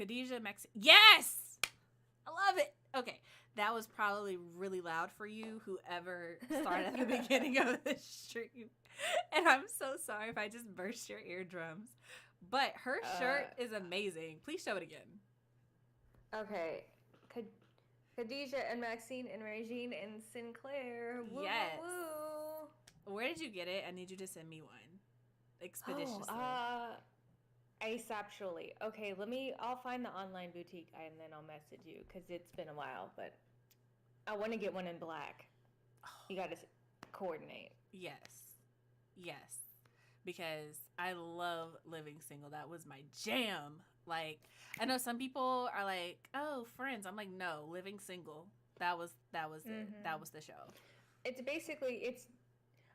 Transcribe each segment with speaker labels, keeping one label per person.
Speaker 1: Khadijah, Yes! I love it. Okay. That was probably really loud for you, whoever started at the beginning of the stream. And I'm so sorry if I just burst your eardrums. But her shirt is amazing. Please show it again.
Speaker 2: Okay. Khadijah and Maxine and Regine and Sinclair. Woo,
Speaker 1: yes.
Speaker 2: woo.
Speaker 1: Where did you get it? I need you to send me one. Expeditiously.
Speaker 2: Asaptually. Okay, I'll find the online boutique and then I'll message you because it's been a while, but I want to get one in black. You got to coordinate.
Speaker 1: Yes. Because I love living single. That was my jam. Like, I know some people are like, oh, Friends. I'm like, no, living single. That was it. That was the show.
Speaker 2: It's basically,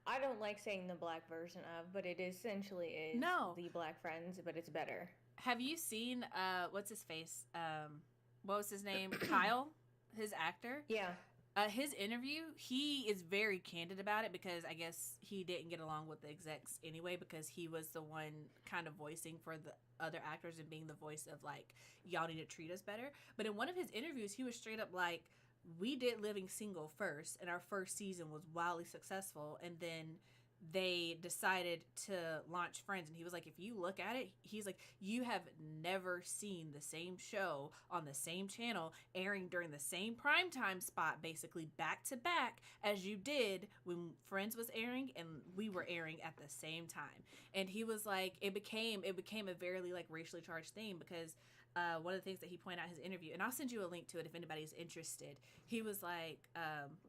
Speaker 2: I don't like saying the black version of, but it essentially is the Black Friends, but it's better.
Speaker 1: Have you seen, what's his face? What was his name? Kyle, his actor?
Speaker 2: Yeah.
Speaker 1: His interview, he is very candid about it because I guess he didn't get along with the execs anyway because he was the one kind of voicing for the other actors and being the voice of like, y'all need to treat us better. But in one of his interviews, he was straight up like, we did Living Single first and our first season was wildly successful. And then they decided to launch Friends. And he was like, if you look at it, he's like, you have never seen the same show on the same channel airing during the same primetime spot, basically back to back as you did when Friends was airing and we were airing at the same time. And he was like, it became a very like racially charged thing because one of the things that he pointed out in his interview, and I'll send you a link to it if anybody's interested. He was like,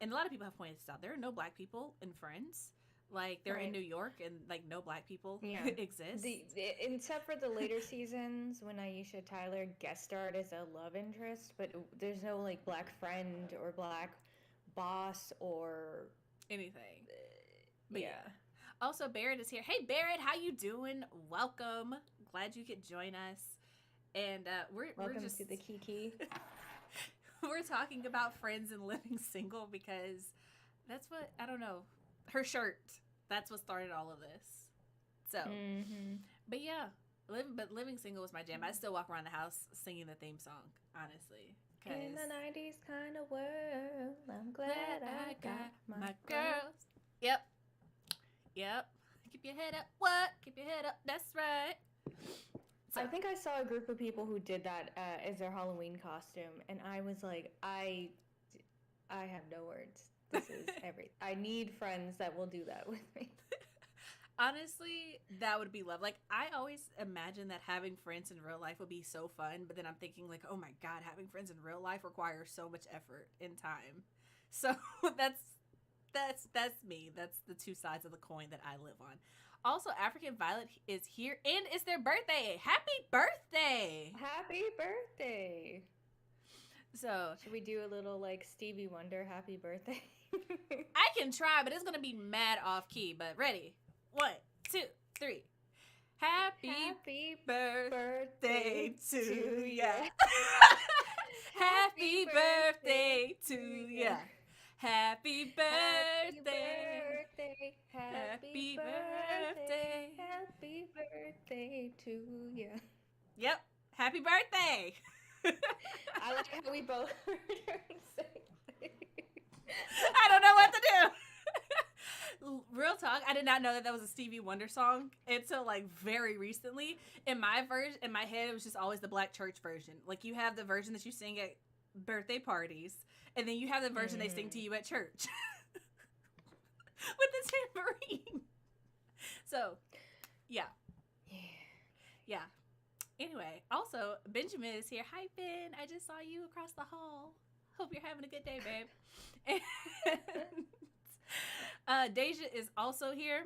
Speaker 1: and a lot of people have pointed this out, there are no black people in Friends. Like, they're in New York, and, like, no black people exist.
Speaker 2: Except for the later seasons, when Aisha Tyler guest starred as a love interest, but there's no, like, black friend or black boss or...
Speaker 1: anything. But yeah. Also, Barrett is here. Hey, Barrett, how you doing? Welcome. Glad you could join us. And
Speaker 2: Welcome
Speaker 1: just...
Speaker 2: to the Kiki.
Speaker 1: We're talking about Friends and living single because that's what... I don't know. Her shirt. That's what started all of this. So, but yeah, living single was my jam. I still walk around the house singing the theme song, honestly.
Speaker 2: In the 90s kind of world, I'm glad I got my girls.
Speaker 1: Yep. Keep your head up. What? Keep your head up. That's right. So,
Speaker 2: I think I saw a group of people who did that as their Halloween costume, and I was like, I have no words. This is everything. I need friends that will do that with me.
Speaker 1: Honestly, that would be love. Like, I always imagine that having friends in real life would be so fun, but then I'm thinking like, oh my God, having friends in real life requires so much effort and time. So that's me. That's the two sides of the coin that I live on. Also, African Violet is here, and it's their birthday. Happy birthday!
Speaker 2: Happy birthday!
Speaker 1: So,
Speaker 2: should we do a little like Stevie Wonder happy birthday?
Speaker 1: I can try, but it's gonna be mad off key. But ready? 1, 2, 3. Happy birthday to ya. Happy birthday to ya. Happy birthday.
Speaker 2: Happy birthday. Happy birthday to ya.
Speaker 1: Yep. Happy birthday.
Speaker 2: I like how we both heard her say
Speaker 1: I don't know what to do. Real talk, I did not know that was a Stevie Wonder song until like very recently. In my head, it was just always the black church version. Like, you have the version that you sing at birthday parties, and then you have the version they sing to you at church with the tambourine. So, yeah. Anyway, also, Benjamin is here. Hi, Ben. I just saw you across the hall. Hope you're having a good day, babe. And Deja is also here.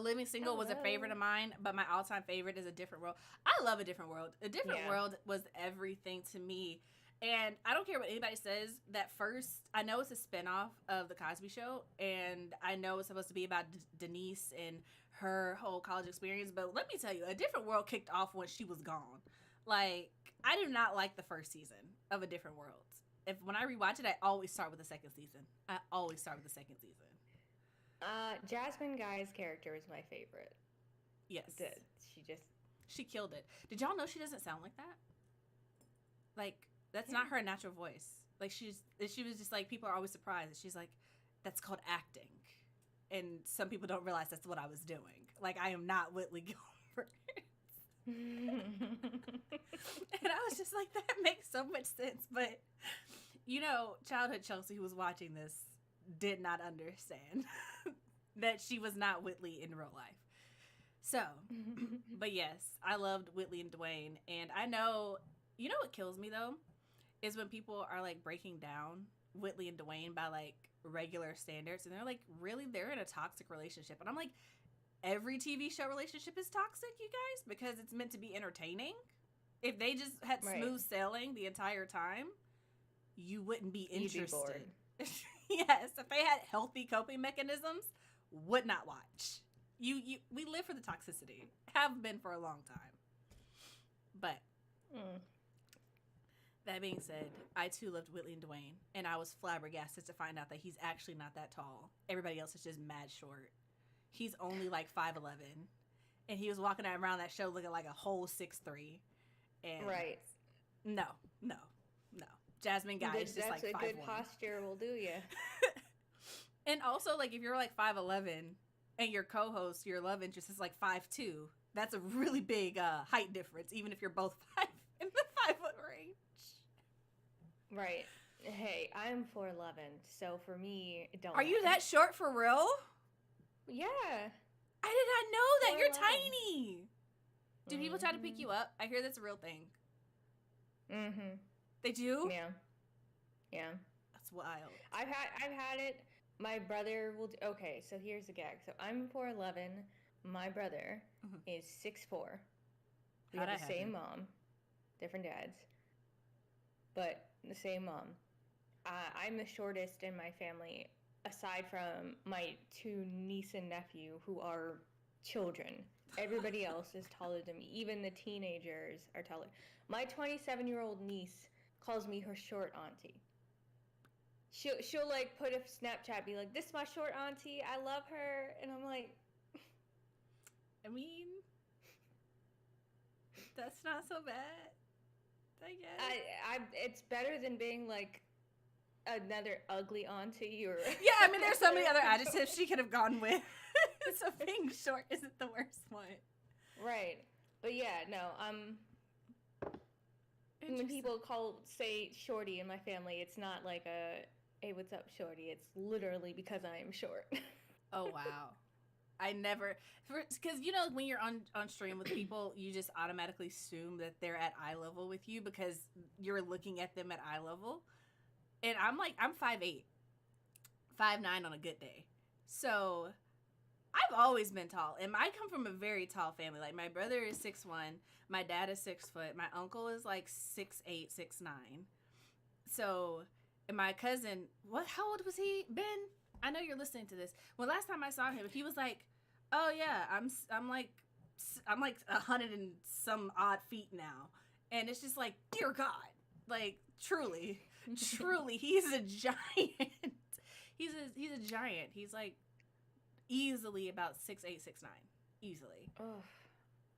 Speaker 1: Living Single was a favorite of mine, but my all-time favorite is A Different World. I love A Different World. A Different World was everything to me. And I don't care what anybody says, that first, I know it's a spinoff of The Cosby Show, and I know it's supposed to be about Denise and her whole college experience, but let me tell you, A Different World kicked off when she was gone. Like, I do not like the first season of A Different World. When I rewatch it, I always start with the second season.
Speaker 2: Jasmine Guy's character is my favorite.
Speaker 1: Yes.
Speaker 2: She
Speaker 1: killed it. Did y'all know she doesn't sound like that? Like, that's not her natural voice. Like, she was just like, people are always surprised. She's like, that's called acting. And some people don't realize that's what I was doing. Like, I am not Whitley Gilbert. And I was just like, that makes so much sense. But, you know, childhood Chelsea, who was watching this, did not understand that she was not Whitley in real life. So, but yes, I loved Whitley and Dwayne. And I know, you know what kills me though? Is when people are like breaking down Whitley and Dwayne by like regular standards. And they're like, really? They're in a toxic relationship. And I'm like, every TV show relationship is toxic, you guys? Because it's meant to be entertaining. If they just had smooth sailing the entire time, you wouldn't be interested. You'd be bored. Yes, if they had healthy coping mechanisms, would not watch. We live for the toxicity. Have been for a long time. But that being said, I too loved Whitley and Dwayne, and I was flabbergasted to find out that he's actually not that tall. Everybody else is just mad short. He's only like 5'11", and he was walking around that show looking like a whole 6'3". And
Speaker 2: right.
Speaker 1: No. Jasmine Guy is just like 5'1".
Speaker 2: That's a good posture will do you.
Speaker 1: And also, like, if you're like 5'11", and your co-host, your love interest, is like 5'2", that's a really big height difference, even if you're both 5 in the 5 foot range.
Speaker 2: Right. Hey, I'm 4'11", so for me, it don't
Speaker 1: Are you that short for real?
Speaker 2: Yeah.
Speaker 1: I did not know that. 4'11". You're tiny. Do people try to pick you up? I hear that's a real thing.
Speaker 2: Mm-hmm.
Speaker 1: They do?
Speaker 2: Yeah.
Speaker 1: That's wild.
Speaker 2: I've had it. My brother will do, okay, so here's the gag. So I'm 4'11". My brother is 6'4". We have the same mom. Different dads. But the same mom. I'm the shortest in my family, aside from my 2 niece and nephew, who are children. Everybody else is taller than me. Even the teenagers are taller. My 27-year-old niece calls me her short auntie. She'll like put a Snapchat, be like, "This is my short auntie. I love her," and I'm like,
Speaker 1: I mean, that's not so bad. I guess.
Speaker 2: It's better than being like another ugly auntie or.
Speaker 1: Yeah, I mean, there's so many other adjectives she could have gone with. So being short isn't the worst one.
Speaker 2: Right, but yeah, no. When people say shorty in my family, it's not like a, "Hey, what's up, shorty?" It's literally because I am short.
Speaker 1: Oh, wow. I never, because, you know, when you're on stream with people, you just automatically assume that they're at eye level with you because you're looking at them at eye level. And I'm 5'8", 5'9" on a good day. So I've always been tall, and I come from a very tall family. Like, my brother is 6'1", my dad is 6 foot, my uncle is like 6'8", 6'9". So, and my cousin, how old was he, Ben? I know you're listening to this. Well, last time I saw him, he was like, "Oh yeah, I'm like 100 and some odd feet now," and it's just like, dear God, like truly, he's a giant. He's a giant. He's like easily about 6'8", 6'9", easily.
Speaker 2: Oh,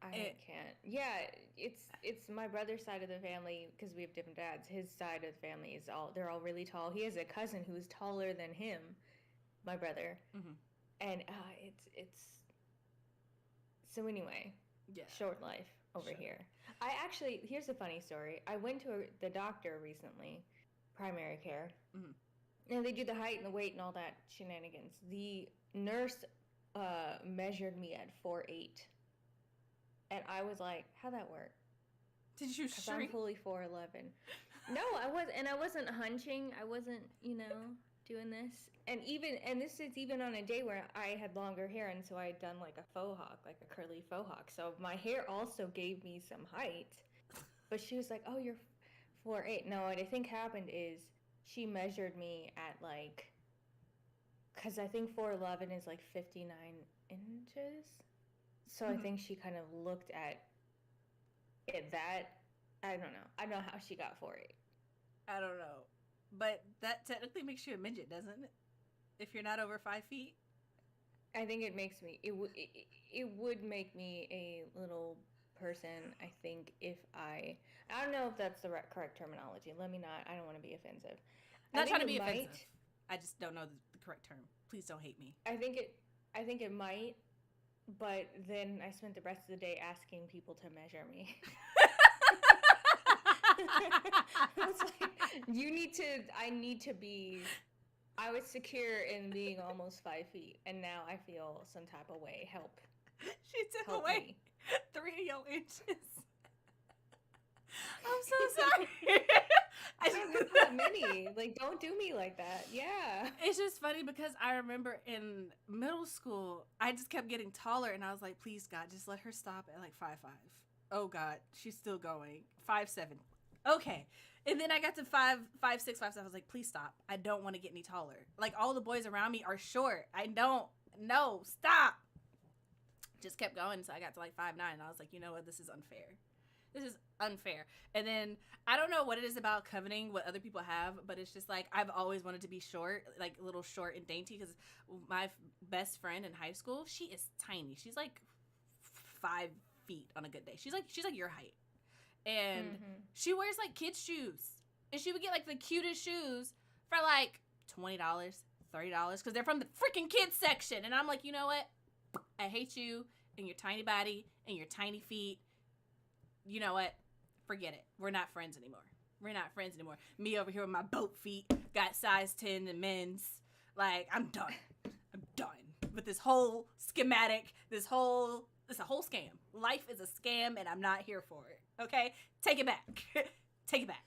Speaker 2: I can't. Yeah, it's my brother's side of the family, because we have different dads. His side of the family they're all really tall. He has a cousin who's taller than him, my brother, and it's. So anyway, yeah. Short life over here. Here's a funny story. I went to the doctor recently, primary care, and they do the height and the weight and all that shenanigans. The nurse measured me at 4'8", and I was like, "How'd that work?"
Speaker 1: Did you shrink?
Speaker 2: I'm fully 4'11". No, I wasn't hunching. I wasn't, doing this. And this is even on a day where I had longer hair, and so I had done like a faux hawk, like a curly faux hawk. So my hair also gave me some height. But she was like, "Oh, you're 4'8". No, what I think happened is she measured me at like, because I think 4'11" is like 59 inches. So I think she kind of looked at it that, I don't know. I don't know how she got 4'8".
Speaker 1: I don't know. But that technically makes you a midget, doesn't it? If you're not over 5 feet?
Speaker 2: I think it makes me, it would make me a little person. I think if I don't know if that's the correct terminology. Let me not. I don't want to be offensive.
Speaker 1: Not trying to be offensive. I just don't know the correct term. Please don't hate me.
Speaker 2: I think it might, but then I spent the rest of the day asking people to measure me. It's like, I was secure in being almost 5 feet, and now I feel some type of way. Help.
Speaker 1: She took away 3 of your inches. I'm so sorry.
Speaker 2: I don't know that many. Like, don't do me like that. Yeah.
Speaker 1: It's just funny because I remember in middle school, I just kept getting taller, and I was like, please, God, just let her stop at like 5'5". Oh, God, she's still going. 5'7". Okay. And then I got to 5'6", 5'7". I was like, please stop. I don't want to get any taller. Like, all the boys around me are short. I don't. No, stop. Just kept going. So I got to like 5'9", and I was like, you know what? This is unfair. This is unfair. And then I don't know what it is about coveting what other people have, but it's just like I've always wanted to be short, like a little short and dainty, because my best friend in high school, she is tiny. She's like 5 feet on a good day. She's like your height. And she wears like kids' shoes. And she would get like the cutest shoes for like $20, $30, because they're from the freaking kids section. And I'm like, you know what? I hate you and your tiny body and your tiny feet. You know what? Forget it. We're not friends anymore. Me over here with my boat feet, got size 10 in men's. Like, I'm done. I'm done with this whole schematic, it's a whole scam. Life is a scam, and I'm not here for it. Okay? Take it back. Take it back.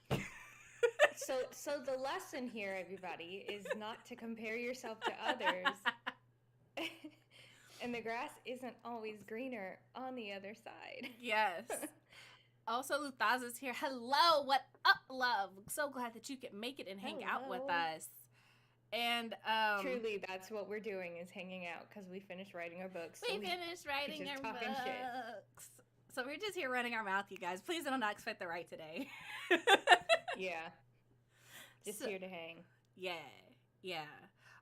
Speaker 2: So the lesson here, everybody, is not to compare yourself to others. And the grass isn't always greener on the other side.
Speaker 1: Yes. Also, Luthaza's here. Hello, what up, love? So glad that you could make it and hang out with us. And
Speaker 2: truly, that's what we're doing, is hanging out, because we finished writing our books.
Speaker 1: We finished writing our books. So we're just here running our mouth, you guys. Please don't not expect the right today.
Speaker 2: Yeah. Just here to hang.
Speaker 1: Yeah.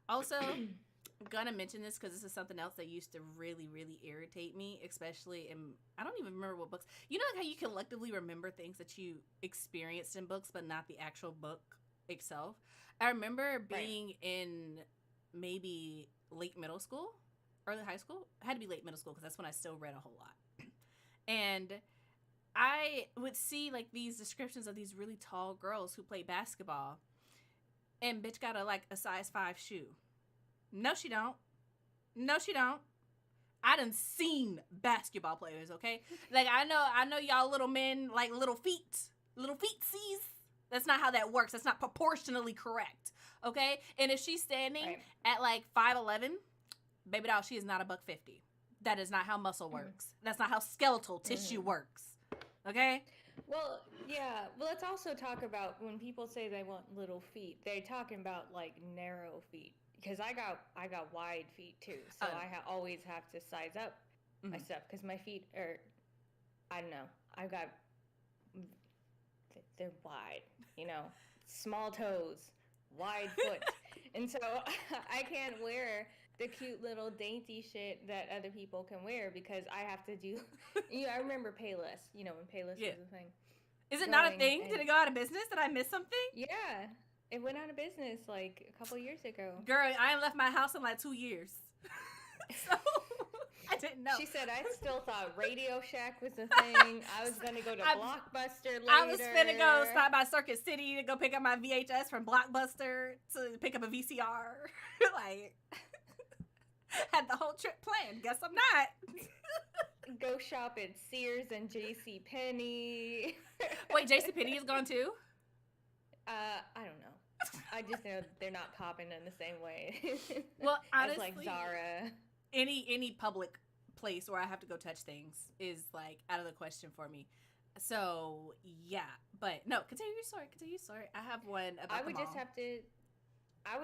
Speaker 1: Also, I'm gonna mention this because this is something else that used to really, really irritate me, especially in, I don't even remember what books. You know, like how you collectively remember things that you experienced in books, but not the actual book itself. I remember being in maybe late middle school, early high school. It had to be late middle school because that's when I still read a whole lot. And I would see like these descriptions of these really tall girls who play basketball, and bitch got a size 5 shoe. No, she don't. I done seen basketball players, okay? Like, I know y'all little men like little feetsies. That's not how that works. That's not proportionally correct, okay? And if she's standing at like 5'11", baby doll, she is not $150. That is not how muscle works. That's not how skeletal tissue works, okay?
Speaker 2: Well, yeah. Well, let's also talk about when people say they want little feet, they're talking about like narrow feet. Because I got wide feet too, so I always have to size up my stuff because my feet are, I don't know, they're wide, you know, small toes, wide foot, and so I can't wear the cute little dainty shit that other people can wear because I have to do. I remember Payless, when Payless was a thing.
Speaker 1: Is it not a thing? Did it go out of business? Did I miss something?
Speaker 2: Yeah. It went out of business like a couple years ago.
Speaker 1: Girl, I ain't left my house in like 2 years. So, I didn't know.
Speaker 2: She said, I still thought Radio Shack was a thing. I was going to go to Blockbuster later.
Speaker 1: I was finna go stop by Circuit City to go pick up my VHS from Blockbuster to pick up a VCR. Like, had the whole trip planned. Guess I'm not.
Speaker 2: Go shop at Sears and JCPenney.
Speaker 1: Wait, JCPenney is gone too?
Speaker 2: I don't know. I just know they're not popping in the same way.
Speaker 1: Well, honestly,
Speaker 2: as like Zara.
Speaker 1: Any public place where I have to go touch things is like out of the question for me. So yeah, but no, continue your story. I have one about
Speaker 2: I would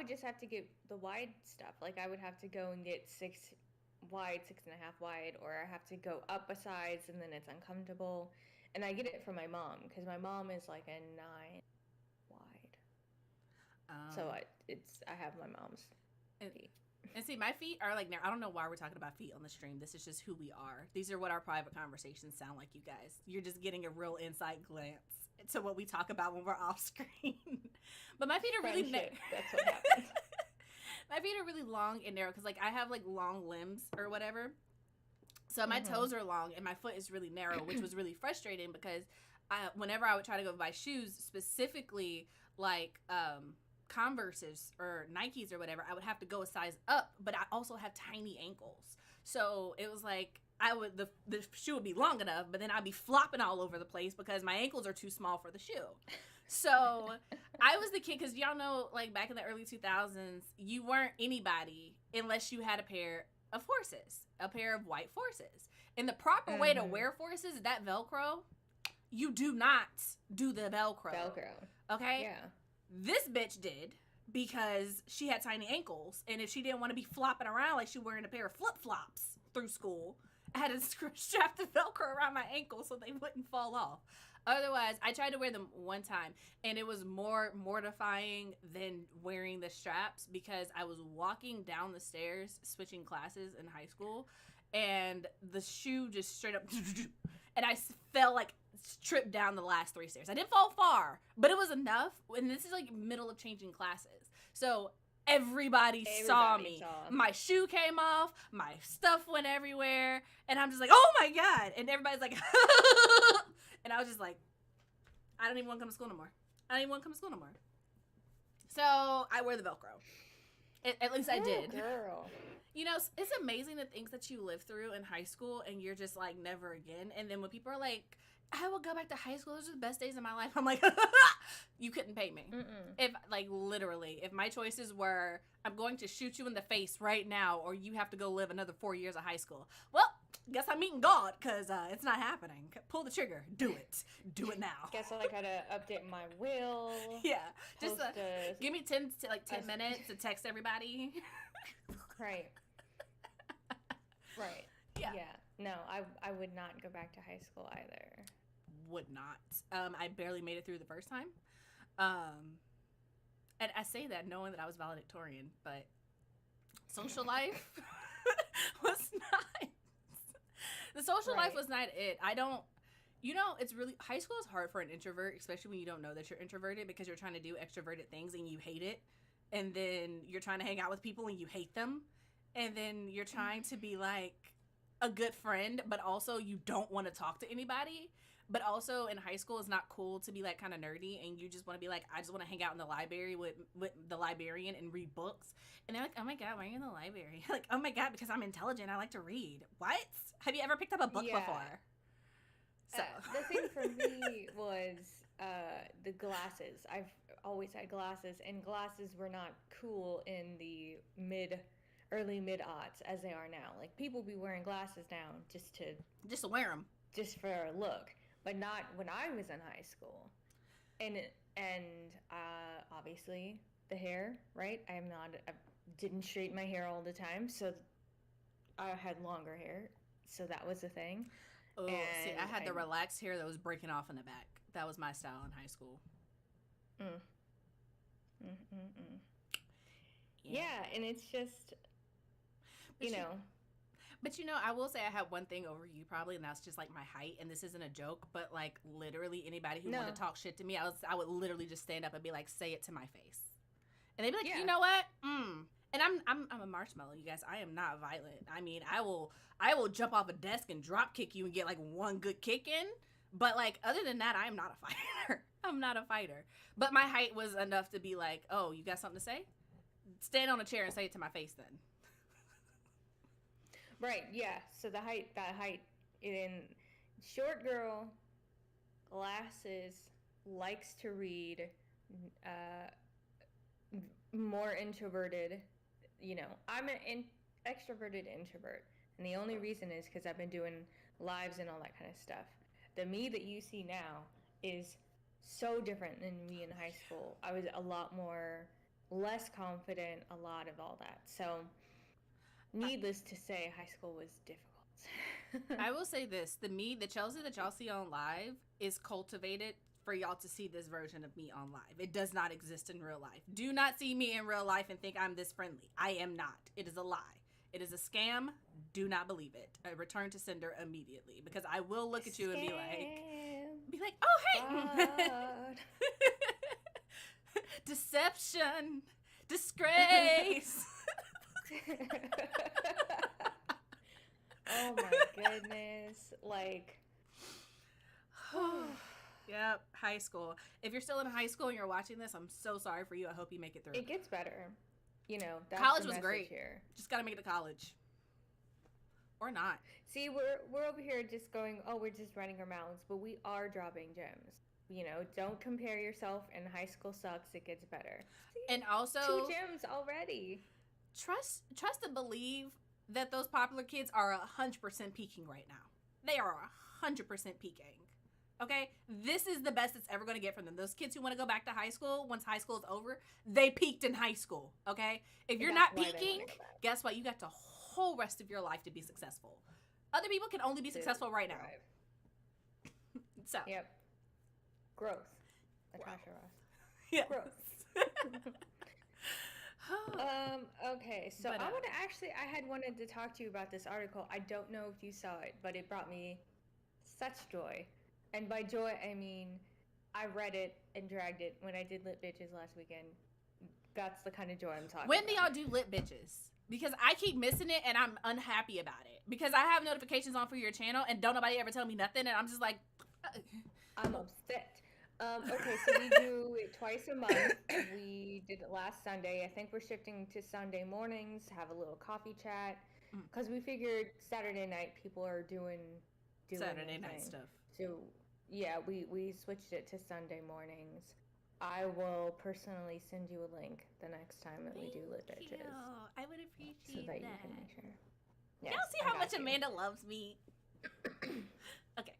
Speaker 2: just have to get the wide stuff. Like I would have to go and get 6 wide, 6.5 wide, or I have to go up a size and then it's uncomfortable. And I get it from my mom because my mom is like a 9 wide. So I have my mom's feet.
Speaker 1: And see, my feet are like, I don't know why we're talking about feet on the stream. This is just who we are. These are what our private conversations sound like, you guys. You're just getting a real inside glance to what we talk about when we're off screen. But my feet are really
Speaker 2: That's what happens.
Speaker 1: My feet are really long and narrow because, like, I have like long limbs or whatever. So my toes are long and my foot is really narrow, which was really frustrating because whenever I would try to go buy shoes, specifically like Converses or Nikes or whatever, I would have to go a size up, but I also have tiny ankles. So it was like the shoe would be long enough, but then I'd be flopping all over the place because my ankles are too small for the shoe. So I was the kid, because y'all know, like, back in the early 2000s, you weren't anybody unless you had a pair of Forces, a pair of white Forces. And the proper way to wear Forces is that Velcro. You do not do the Velcro. Okay?
Speaker 2: Yeah.
Speaker 1: This bitch did, because she had tiny ankles, and if she didn't want to be flopping around like she wearing a pair of flip-flops through school, I had to strap the Velcro around my ankles so they wouldn't fall off. Otherwise, I tried to wear them one time, and it was more mortifying than wearing the straps because I was walking down the stairs, switching classes in high school, and the shoe just straight up, and I fell, like, tripped down the last 3 stairs. I didn't fall far, but it was enough, and this is, like, middle of changing classes. So everybody saw me. My shoe came off, my stuff went everywhere, and I'm just like, oh my God, and everybody's like, and I was just like, I don't even want to come to school no more. So I wear the Velcro. At least I did.
Speaker 2: Girl.
Speaker 1: You know, it's amazing the things that you live through in high school, and you're just like, never again. And then when people are like, I will go back to high school, those are the best days of my life, I'm like, you couldn't pay me. If, like, literally, if my choices were, I'm going to shoot you in the face right now, or you have to go live another 4 years of high school, well, guess I'm meeting God, because it's not happening. Pull the trigger. Do it. Do it now.
Speaker 2: Guess I gotta update my will.
Speaker 1: Yeah. Just give me 10 minutes to text everybody.
Speaker 2: Right. Right.
Speaker 1: Yeah.
Speaker 2: No, I would not go back to high school either.
Speaker 1: Would not. I barely made it through the first time. And I say that knowing that I was valedictorian, but social life was not. The social life was not it. It's really, high school is hard for an introvert, especially when you don't know that you're introverted, because you're trying to do extroverted things and you hate it. And then you're trying to hang out with people and you hate them. And then you're trying to be like a good friend, but also you don't want to talk to anybody. But also in high school, it's not cool to be like kind of nerdy, and you just want to be like, I just want to hang out in the library with the librarian and read books. And they're like, oh my God, why are you in the library? Like, oh my God, because I'm intelligent. I like to read. What? Have you ever picked up a book before? So
Speaker 2: the thing for me was the glasses. I've always had glasses, and glasses were not cool in the early mid-aughts as they are now. Like, people be wearing glasses now just to
Speaker 1: wear them,
Speaker 2: just for a look, but not when I was in high school. And obviously the hair, right? I didn't straighten my hair all the time, so I had longer hair, so that was a thing.
Speaker 1: Oh, see, I had the relaxed hair that was breaking off in the back. That was my style in high school.
Speaker 2: Yeah, and it's just, you know.
Speaker 1: But, you know, I will say I have one thing over you probably, and that's just, like, my height. And this isn't a joke, but, like, literally anybody who wanted to talk shit to me, I would literally just stand up and be like, say it to my face. And they'd be like, you know what? And I'm a marshmallow, you guys. I am not violent. I mean, I will jump off a desk and drop kick you and get, like, one good kick in. But, like, other than that, I am not a fighter. I'm not a fighter. But my height was enough to be like, oh, you got something to say? Stand on a chair and say it to my face then.
Speaker 2: Right, yeah. So that height in short girl, glasses, likes to read, more introverted. You know, I'm an extroverted introvert, and the only reason is because I've been doing lives and all that kind of stuff. The me that you see now is so different than me in high school. I was a lot less confident, a lot of all that. So, needless to say, high school was difficult.
Speaker 1: I will say this. The Chelsea that y'all see on live is cultivated for y'all to see this version of me on live. It does not exist in real life. Do not see me in real life and think I'm this friendly. I am not. It is a lie. It is a scam. Do not believe it. Return to sender immediately, because I will look at you and be like, oh, hey. Deception. Disgrace.
Speaker 2: Oh my goodness. Like,
Speaker 1: yep, high school. If you're still in high school and you're watching this, I'm so sorry for you. I hope you make it through.
Speaker 2: It gets better. You know, that's
Speaker 1: college
Speaker 2: the
Speaker 1: was great.
Speaker 2: Here.
Speaker 1: Just gotta make it to college. Or not.
Speaker 2: See, we're over here just going, oh, we're just running our mouths, but we are dropping gems. You know, don't compare yourself, and high school sucks. It gets better. See,
Speaker 1: and also
Speaker 2: 2 gems already.
Speaker 1: Trust and believe that those popular kids are 100% peaking right now. They are 100% peaking. Okay? This is the best it's ever going to get from them. Those kids who want to go back to high school, once high school is over, they peaked in high school. Okay? If you're not peaking, guess what? You got the whole rest of your life to be successful. Other people can only be successful right now. So.
Speaker 2: Yep. Growth. Natasha Ross.
Speaker 1: Yeah.
Speaker 2: Growth. Okay, so I had wanted to talk to you about this article. I don't know if you saw it, but it brought me such joy. And by joy, I mean, I read it and dragged it when I did Lit Bitches last weekend. That's the kind of joy I'm talking about.
Speaker 1: When do y'all do Lit Bitches? Because I keep missing it and I'm unhappy about it. Because I have notifications on for your channel and don't nobody ever tell me nothing, and I'm just like...
Speaker 2: I'm upset. Okay, so we do it twice a month. We did it last Sunday. I think we're shifting to Sunday mornings, have a little coffee chat, because we figured Saturday night people are doing
Speaker 1: Saturday night stuff.
Speaker 2: So yeah, we switched it to Sunday mornings. I will personally send you a link the next time that we do Lit Bitches.
Speaker 1: I would appreciate
Speaker 2: so that you can make sure.
Speaker 1: Yes, y'all see how much Amanda loves me. Okay.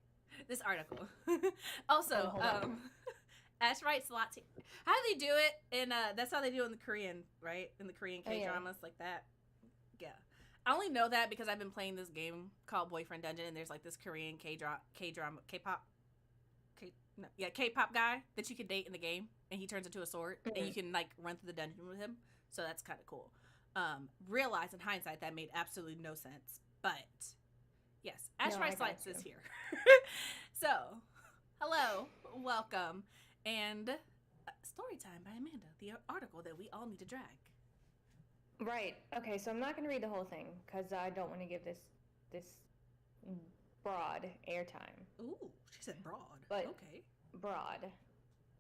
Speaker 1: This article. Also, Ash writes lots. How do they do it? In that's how they do it in the Korean, right? In the Korean K-dramas like that. Yeah. I only know that because I've been playing this game called Boyfriend Dungeon, and there's like this Korean K-pop guy that you can date in the game, and he turns into a sword, and you can like run through the dungeon with him. So that's kind of cool. Realize in hindsight that made absolutely no sense, but yes, Ash writes lots is here. So, hello, welcome, and story time by Amanda, the article that we all need to drag.
Speaker 2: Right. Okay, so I'm not going to read the whole thing because I don't want to give this broad airtime.
Speaker 1: Ooh, she said broad.
Speaker 2: But
Speaker 1: okay.
Speaker 2: Broad.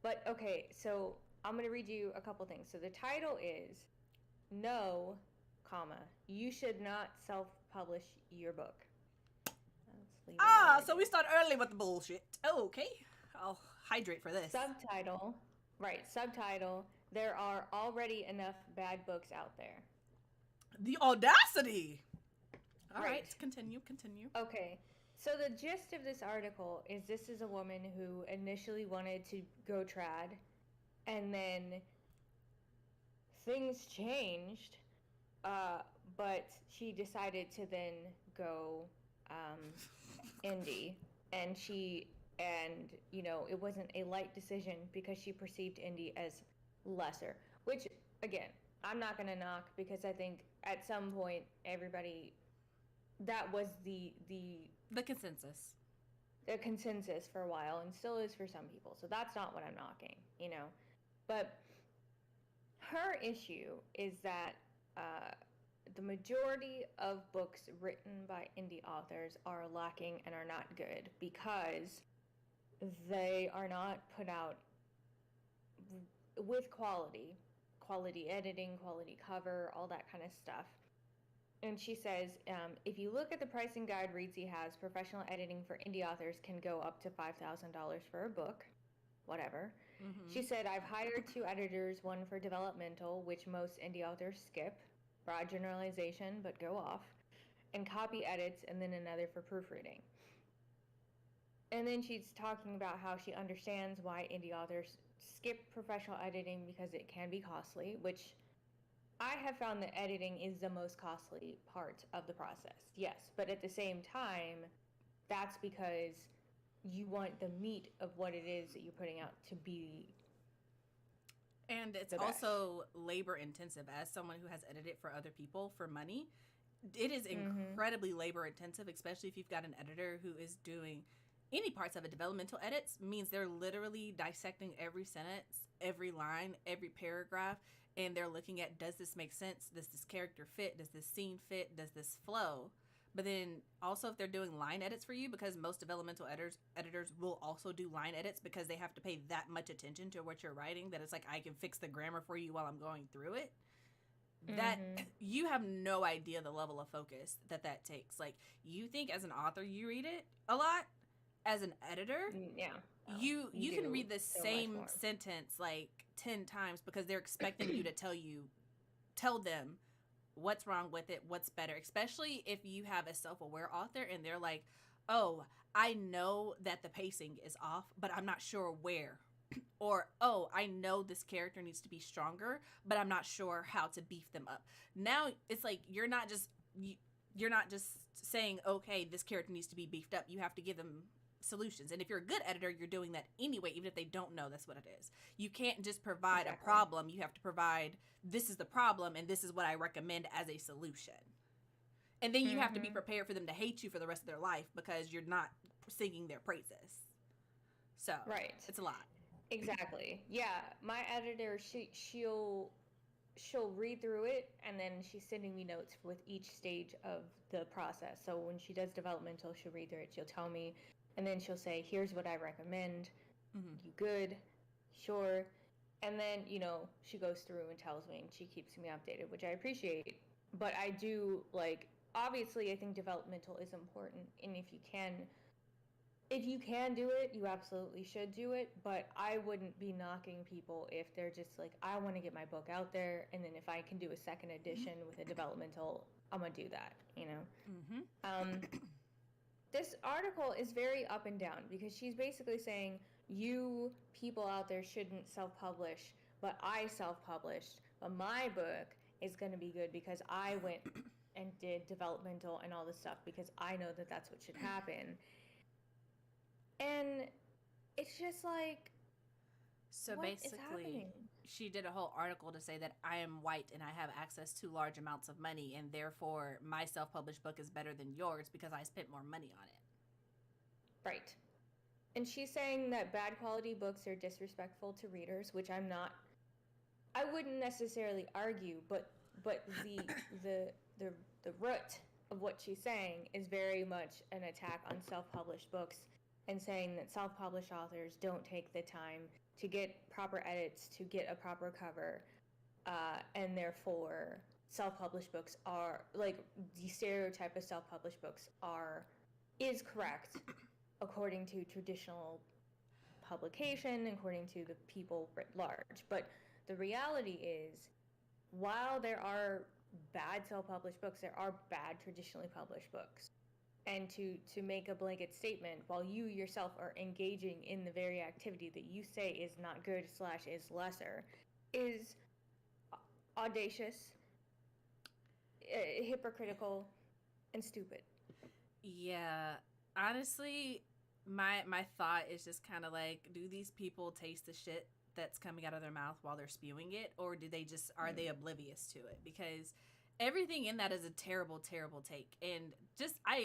Speaker 2: But okay, so I'm going to read you a couple things. So the title is No, you should not self-publish your book.
Speaker 1: So we start early with the bullshit. Oh, okay. I'll hydrate for this.
Speaker 2: Subtitle. There are already enough bad books out there.
Speaker 1: The audacity! All right, continue.
Speaker 2: Okay, so the gist of this article is this is a woman who initially wanted to go trad, and then things changed, but she decided to then go indie, and you know, it wasn't a light decision because she perceived indie as lesser, which again, I'm not going to knock, because I think at some point everybody, that was the
Speaker 1: consensus.
Speaker 2: The consensus for a while, and still is for some people. So that's not what I'm knocking, you know. But her issue is that the majority of books written by indie authors are lacking and are not good because they are not put out with quality editing, quality cover, all that kind of stuff. And she says, if you look at the pricing guide Reedsy has, professional editing for indie authors can go up to $5,000 for a book, whatever. Mm-hmm. She said, I've hired 2 editors, one for developmental, which most indie authors skip, broad generalization, but go off, and copy edits, and then another for proofreading. And then she's talking about how she understands why indie authors skip professional editing because it can be costly, which I have found that editing is the most costly part of the process. Yes, but at the same time, that's because you want the meat of what it is that you're putting out to be.
Speaker 1: And it's also labor intensive. As someone who has edited for other people for money, it is incredibly labor intensive, especially if you've got an editor who is doing any parts of it. Developmental edits means they're literally dissecting every sentence, every line, every paragraph, and they're looking at, does this make sense? Does this character fit? Does this scene fit? Does this flow? But then also if they're doing line edits for you, because most developmental editors will also do line edits because they have to pay that much attention to what you're writing that it's like, I can fix the grammar for you while I'm going through it. That you have no idea the level of focus that takes. Like, you think as an author you read it a lot, as an editor, you can read the same sentence like 10 times because they're expecting you to tell them what's wrong with it, what's better, especially if you have a self-aware author and they're like, oh, I know that the pacing is off, but I'm not sure where. Or, oh, I know this character needs to be stronger, but I'm not sure how to beef them up. Now it's like you're not just saying, okay, this character needs to be beefed up. You have to give them solutions. And if you're a good editor, you're doing that anyway, even if they don't know that's what it is. You can't just provide a problem. You have to provide, this is the problem and this is what I recommend as a solution. And then you have to be prepared for them to hate you for the rest of their life because you're not singing their praises. So it's a lot.
Speaker 2: Exactly. Yeah, my editor, she'll read through it, and then she's sending me notes with each stage of the process. So when she does developmental, she'll read through it, she'll tell me, and then she'll say, here's what I recommend. You good? Sure. And then, she goes through and tells me, and she keeps me updated, which I appreciate. But I do, obviously I think developmental is important, and if you can do it, you absolutely should do it, but I wouldn't be knocking people if they're just like, I want to get my book out there, and then if I can do a second edition with a developmental, I'm going to do that, This article is very up and down because she's basically saying, you people out there shouldn't self-publish, but I self-published, but my book is going to be good because I went and did developmental and all this stuff because I know that that's what should happen. And it's just like,
Speaker 1: so basically, she did a whole article to say that I am white and I have access to large amounts of money, and therefore my self-published book is better than yours because I spent more money on it.
Speaker 2: Right. And she's saying that bad quality books are disrespectful to readers, which I wouldn't necessarily argue, but the root of what she's saying is very much an attack on self-published books, and saying that self-published authors don't take the time to get proper edits, to get a proper cover, and therefore self-published books are, the stereotype of self-published books is correct according to traditional publication, according to the people writ large. But the reality is, while there are bad self-published books, there are bad traditionally published books. And to make a blanket statement while you yourself are engaging in the very activity that you say is not good / is lesser is audacious, hypocritical, and stupid.
Speaker 1: Yeah, honestly, my thought is just kind of like, do these people taste the shit that's coming out of their mouth while they're spewing it, or do they just are they oblivious to it? Because everything in that is a terrible, terrible take. And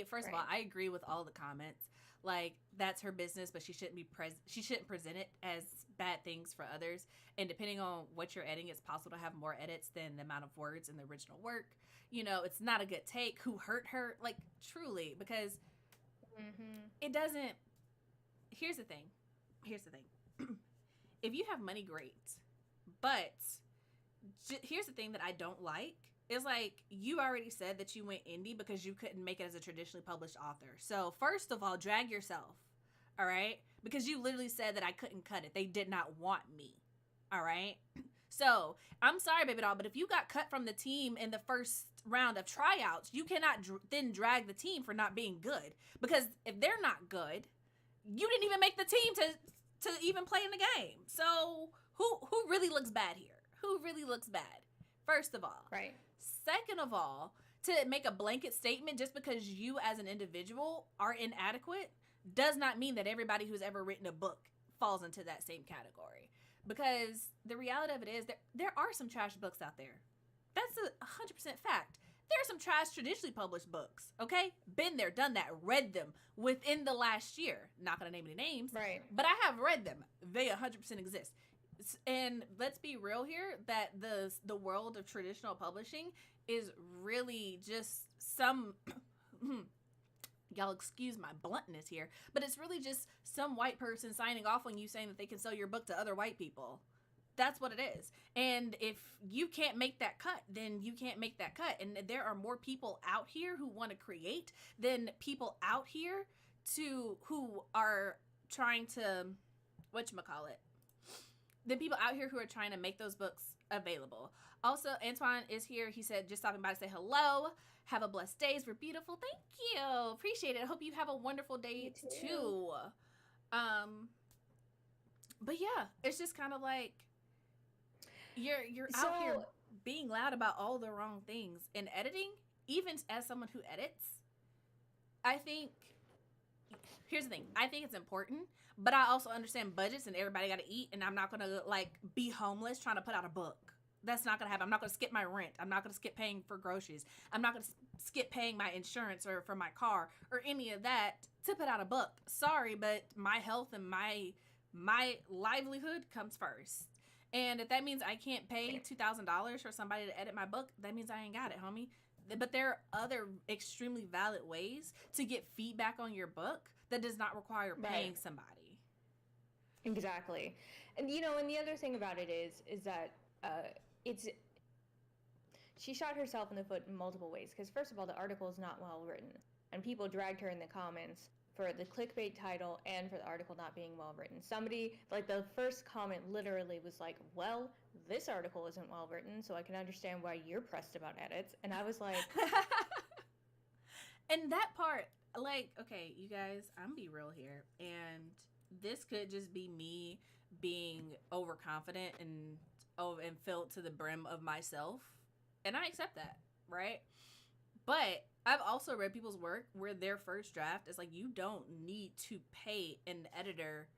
Speaker 1: first of all, I agree with all the comments. Like, that's her business, but she shouldn't present it as bad things for others. And depending on what you're editing, it's possible to have more edits than the amount of words in the original work. It's not a good take. Who hurt her? Like, truly, because it doesn't. Here's the thing. If you have money, great. But here's the thing that I don't like. It's like, you already said that you went indie because you couldn't make it as a traditionally published author. So first of all, drag yourself, all right? Because you literally said that I couldn't cut it. They did not want me, all right? So I'm sorry, baby doll, but if you got cut from the team in the first round of tryouts, you cannot then drag the team for not being good. Because if they're not good, you didn't even make the team to even play in the game. So who really looks bad here? Who really looks bad? First of all.
Speaker 2: Right.
Speaker 1: Second of all, to make a blanket statement just because you as an individual are inadequate does not mean that everybody who's ever written a book falls into that same category. Because the reality of it is there are some trash books out there. That's 100% fact. There are some trash traditionally published books, okay? Been there, done that, read them within the last year. Not going to name any names.
Speaker 2: Right.
Speaker 1: But I have read them. They 100% exist. And let's be real here, that the world of traditional publishing is really just some... Y'all excuse my bluntness here, but it's really just some white person signing off on you saying that they can sell your book to other white people. That's what it is. And if you can't make that cut, then you can't make that cut. And there are more people out here who want to create than people out here who are trying to, whatchamacallit, than people out here who are trying to make those books available. Also, Antoine is here. He said, just stopping by to say hello. Have a blessed day. We're beautiful. Thank you. Appreciate it. I hope you have a wonderful day too. But yeah, it's just kind of like you're out here being loud about all the wrong things. In editing, even as someone who edits, I think here's the thing. I think it's important, but I also understand budgets and everybody got to eat, and I'm not going to like be homeless trying to put out a book. That's not going to happen. I'm not going to skip my rent. I'm not going to skip paying for groceries. I'm not going to skip paying my insurance or for my car or any of that to put out a book. Sorry, but my health and my livelihood comes first. And if that means I can't pay $2,000 for somebody to edit my book, that means I ain't got it, homie. But there are other extremely valid ways to get feedback on your book that does not require paying somebody.
Speaker 2: Exactly. And, and the other thing about it is that she shot herself in the foot in multiple ways. Because first of all, the article is not well written. And people dragged her in the comments for the clickbait title and for the article not being well written. Somebody, like the first comment literally was like, well, this article isn't well written, so I can understand why you're pressed about edits. And I was like...
Speaker 1: And that part, like, okay, you guys, I'm gonna be real here. And this could just be me being overconfident and filled to the brim of myself. And I accept that, right? But I've also read people's work where their first draft is like, you don't need to pay an editor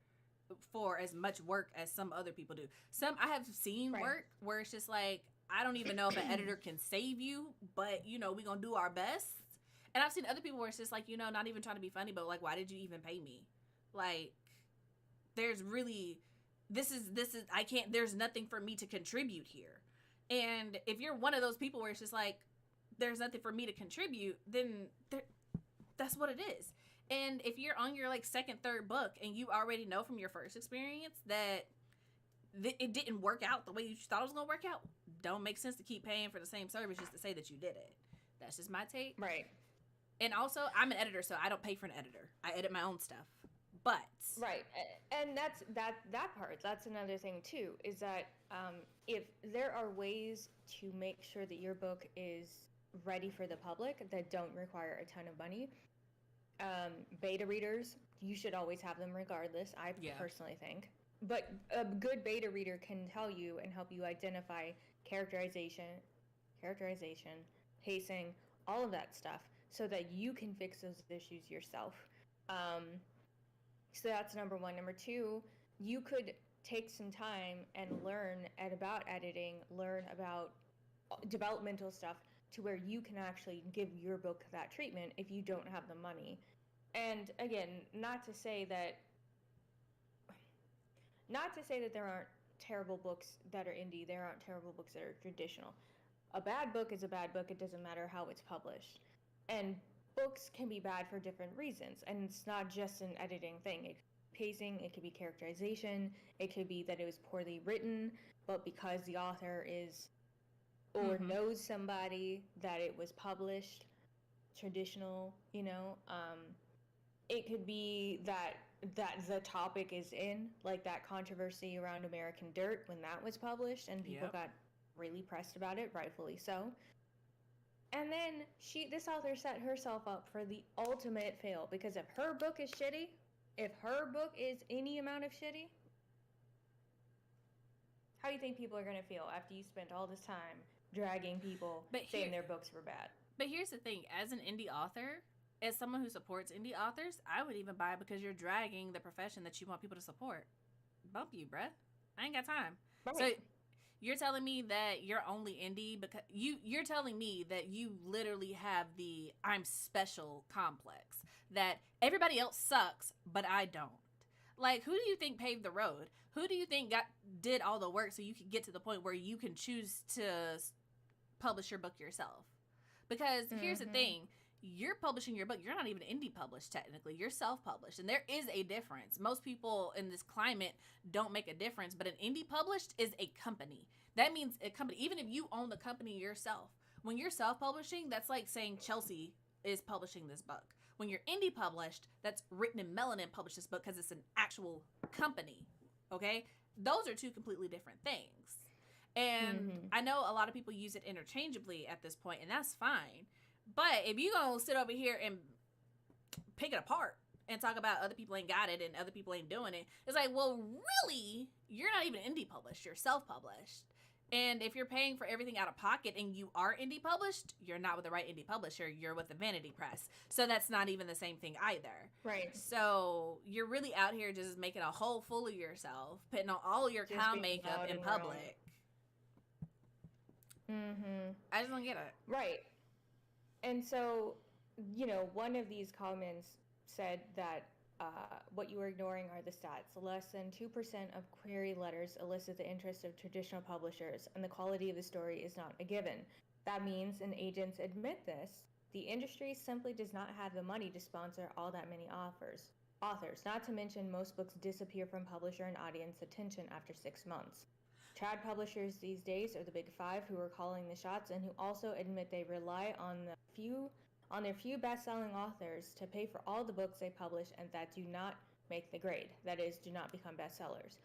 Speaker 1: for as much work as some other people do. I have seen work where it's just like, I don't even know if an editor can save you, but, we're going to do our best. And I've seen other people where it's just like, not even trying to be funny, but like, why did you even pay me? Like, there's really, there's nothing for me to contribute here. And if you're one of those people where it's just like, there's nothing for me to contribute, then that's what it is. And if you're on your like second, third book and you already know from your first experience that it didn't work out the way you thought it was going to work out, don't make sense to keep paying for the same service just to say that you did it. That's just my take.
Speaker 2: Right.
Speaker 1: And also, I'm an editor, so I don't pay for an editor. I edit my own stuff. But
Speaker 2: right, and that's that part. That's another thing too. Is that if there are ways to make sure that your book is ready for the public that don't require a ton of money, beta readers, you should always have them regardless. I personally think, but a good beta reader can tell you and help you identify characterization, pacing, all of that stuff, so that you can fix those issues yourself. So that's number one. Number two, you could take some time and learn about editing, learn about developmental stuff to where you can actually give your book that treatment if you don't have the money. And again, not to say that there aren't terrible books that are indie, there aren't terrible books that are traditional. A bad book is a bad book. It doesn't matter how it's published. And books can be bad for different reasons, and it's not just an editing thing. It could be pacing, it could be characterization, it could be that it was poorly written, but because the author is or knows somebody that it was published traditional, it could be that the topic is in, like that controversy around American Dirt when that was published and people got really pressed about it, rightfully so. And then this author set herself up for the ultimate fail, because if her book is shitty, if her book is any amount of shitty, how do you think people are going to feel after you spent all this time dragging people saying their books were bad?
Speaker 1: But here's the thing, as an indie author, as someone who supports indie authors, I would even buy it because you're dragging the profession that you want people to support. Bump you, bruh. I ain't got time. Right. So you're telling me that you're only indie because you're telling me that you literally have the I'm special complex, that everybody else sucks, but I don't. Like, who do you think paved the road? Who do you think did all the work so you could get to the point where you can choose to publish your book yourself? Because here's the thing. You're publishing your book. You're not even indie published, technically. You're self-published. And there is a difference. Most people in this climate don't make a difference. But an indie published is a company. That means a company. Even if you own the company yourself. When you're self-publishing, that's like saying Chelsea is publishing this book. When you're indie published, that's Written in Melanin published this book because it's an actual company. Okay? Those are two completely different things. And I know a lot of people use it interchangeably at this point, and that's fine. But if you gonna sit over here and pick it apart and talk about other people ain't got it and other people ain't doing it, it's like, well, really, you're not even indie published. You're self-published. And if you're paying for everything out of pocket and you are indie published, you're not with the right indie publisher. You're with the vanity press. So that's not even the same thing either.
Speaker 2: Right.
Speaker 1: So you're really out here just making a hole full of yourself, putting on all your cow makeup in public. I just don't get it.
Speaker 2: Right. And so, you know, one of these comments said that what you are ignoring are the stats. Less than 2% of query letters elicit the interest of traditional publishers, and the quality of the story is not a given. That means, and agents admit this, the industry simply does not have the money to sponsor all that many authors. Not to mention, most books disappear from publisher and audience attention after 6 months. Trad publishers these days are the big five who are calling the shots and who also admit they rely on their few best-selling authors to pay for all the books they publish and that do not make the grade, that is, do not become bestsellers.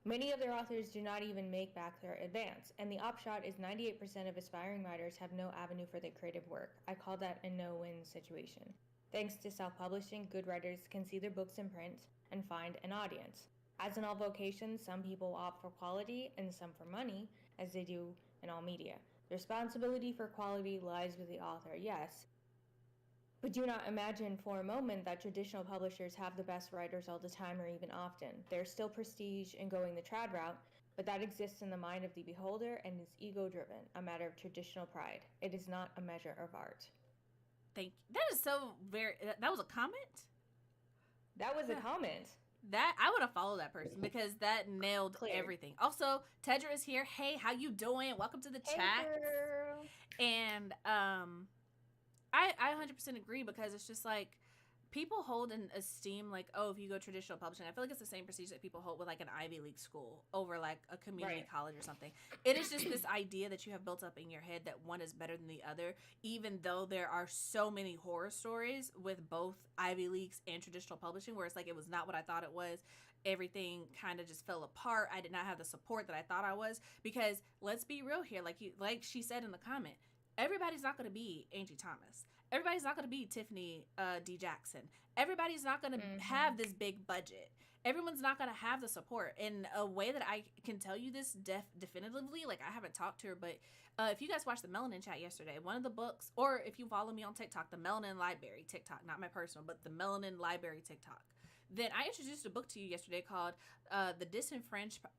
Speaker 2: Many of their authors do not even make back their advance, and the upshot is 98% of aspiring writers have no avenue for their creative work. I call that a no-win situation. Thanks to self-publishing, good writers can see their books in print and find an audience. As in all vocations, some people opt for quality and some for money, as they do in all media. The responsibility for quality lies with the author, yes. But do not imagine for a moment that traditional publishers have the best writers all the time or even often. There's still prestige in going the trad route, but that exists in the mind of the beholder and is ego-driven, a matter of traditional pride. It is not a measure of art.
Speaker 1: Thank you. That is so very... That was a comment?
Speaker 2: That was a comment.
Speaker 1: That I would have followed that person because that nailed everything. Also, Tedra is here. Hey, how you doing? Welcome to the chat.
Speaker 2: Girl.
Speaker 1: And I 100% agree because it's just like people hold in esteem like, oh, if you go traditional publishing, I feel like it's the same prestige that people hold with like an Ivy League school over like a community college or something. It is just this idea that you have built up in your head that one is better than the other, even though there are so many horror stories with both Ivy Leagues and traditional publishing where it's like it was not what I thought it was. Everything kind of just fell apart. I did not have the support that I thought I was because let's be real here. Like she said in the comment, everybody's not going to be Angie Thomas. Everybody's not going to be Tiffany D. Jackson. Everybody's not going to have this big budget. Everyone's not going to have the support. In a way that I can tell you this definitively, like I haven't talked to her, but if you guys watched the Melanin chat yesterday, one of the books, or if you follow me on TikTok, the Melanin Library TikTok, not my personal, but the Melanin Library TikTok, then I introduced a book to you yesterday called The Disenfranchised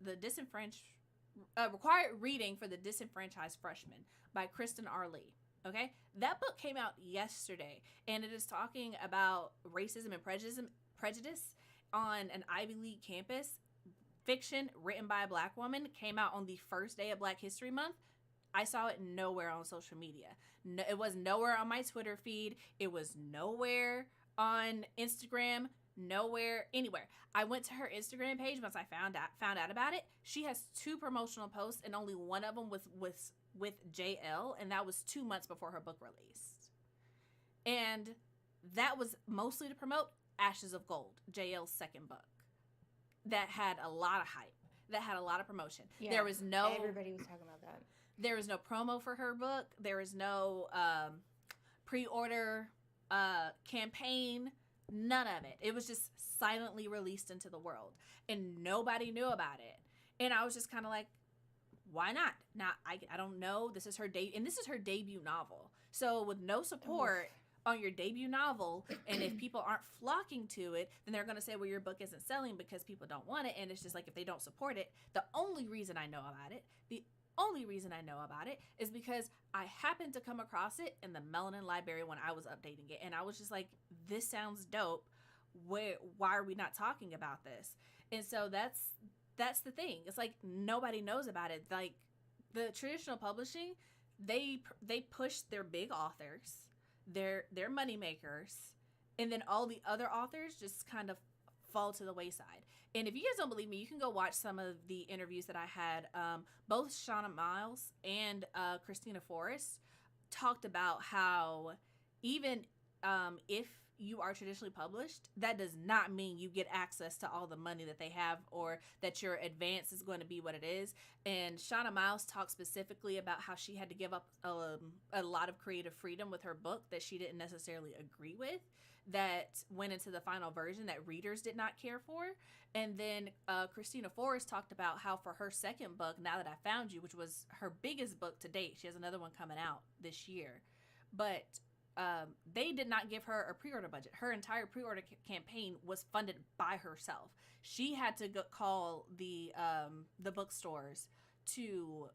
Speaker 1: Required Reading for the Disenfranchised Freshman by Kristen R. Lee. Okay, that book came out yesterday, and it is talking about racism and prejudice on an Ivy League campus. Fiction written by a Black woman, came out on the first day of Black History Month. I saw it nowhere on social media. No, it was nowhere on my Twitter feed. It was nowhere on Instagram. Nowhere, anywhere. I went to her Instagram page once I found out about it. She has 2 promotional posts, and only one of them was with JL, and that was 2 months before her book released. And that was mostly to promote Ashes of Gold, JL's second book. That had a lot of hype. That had a lot of promotion. Yeah, everybody
Speaker 2: was talking about that.
Speaker 1: There was no promo for her book. There was no pre-order campaign. None of it. It was just silently released into the world. And nobody knew about it. And I was just kind of like, why not? Now, I don't know. This is her debut novel. So with no support, on your debut novel, and if people aren't flocking to it, then they're going to say, well, your book isn't selling because people don't want it. And it's just like, if they don't support it, the only reason I know about it is because I happened to come across it in the Melanin library when I was updating it, and I was just like, this sounds dope. Why are we not talking about this? And so that's the thing. It's like, nobody knows about it. Like, the traditional publishing, they push their big authors, their money makers, and then all the other authors just kind of fall to the wayside. And if you guys don't believe me, you can go watch some of the interviews that I had. Both Shauna Miles and Christina Forrest talked about how even if you are traditionally published, that does not mean you get access to all the money that they have, or that your advance is going to be what it is. And Shauna Miles talked specifically about how she had to give up a lot of creative freedom with her book that she didn't necessarily agree with, that went into the final version that readers did not care for. And then Christina Forrest talked about how for her second book, Now That I Found You, which was her biggest book to date, she has another one coming out this year, but they did not give her a pre-order budget. Her entire pre-order campaign was funded by herself. She had to call the bookstores to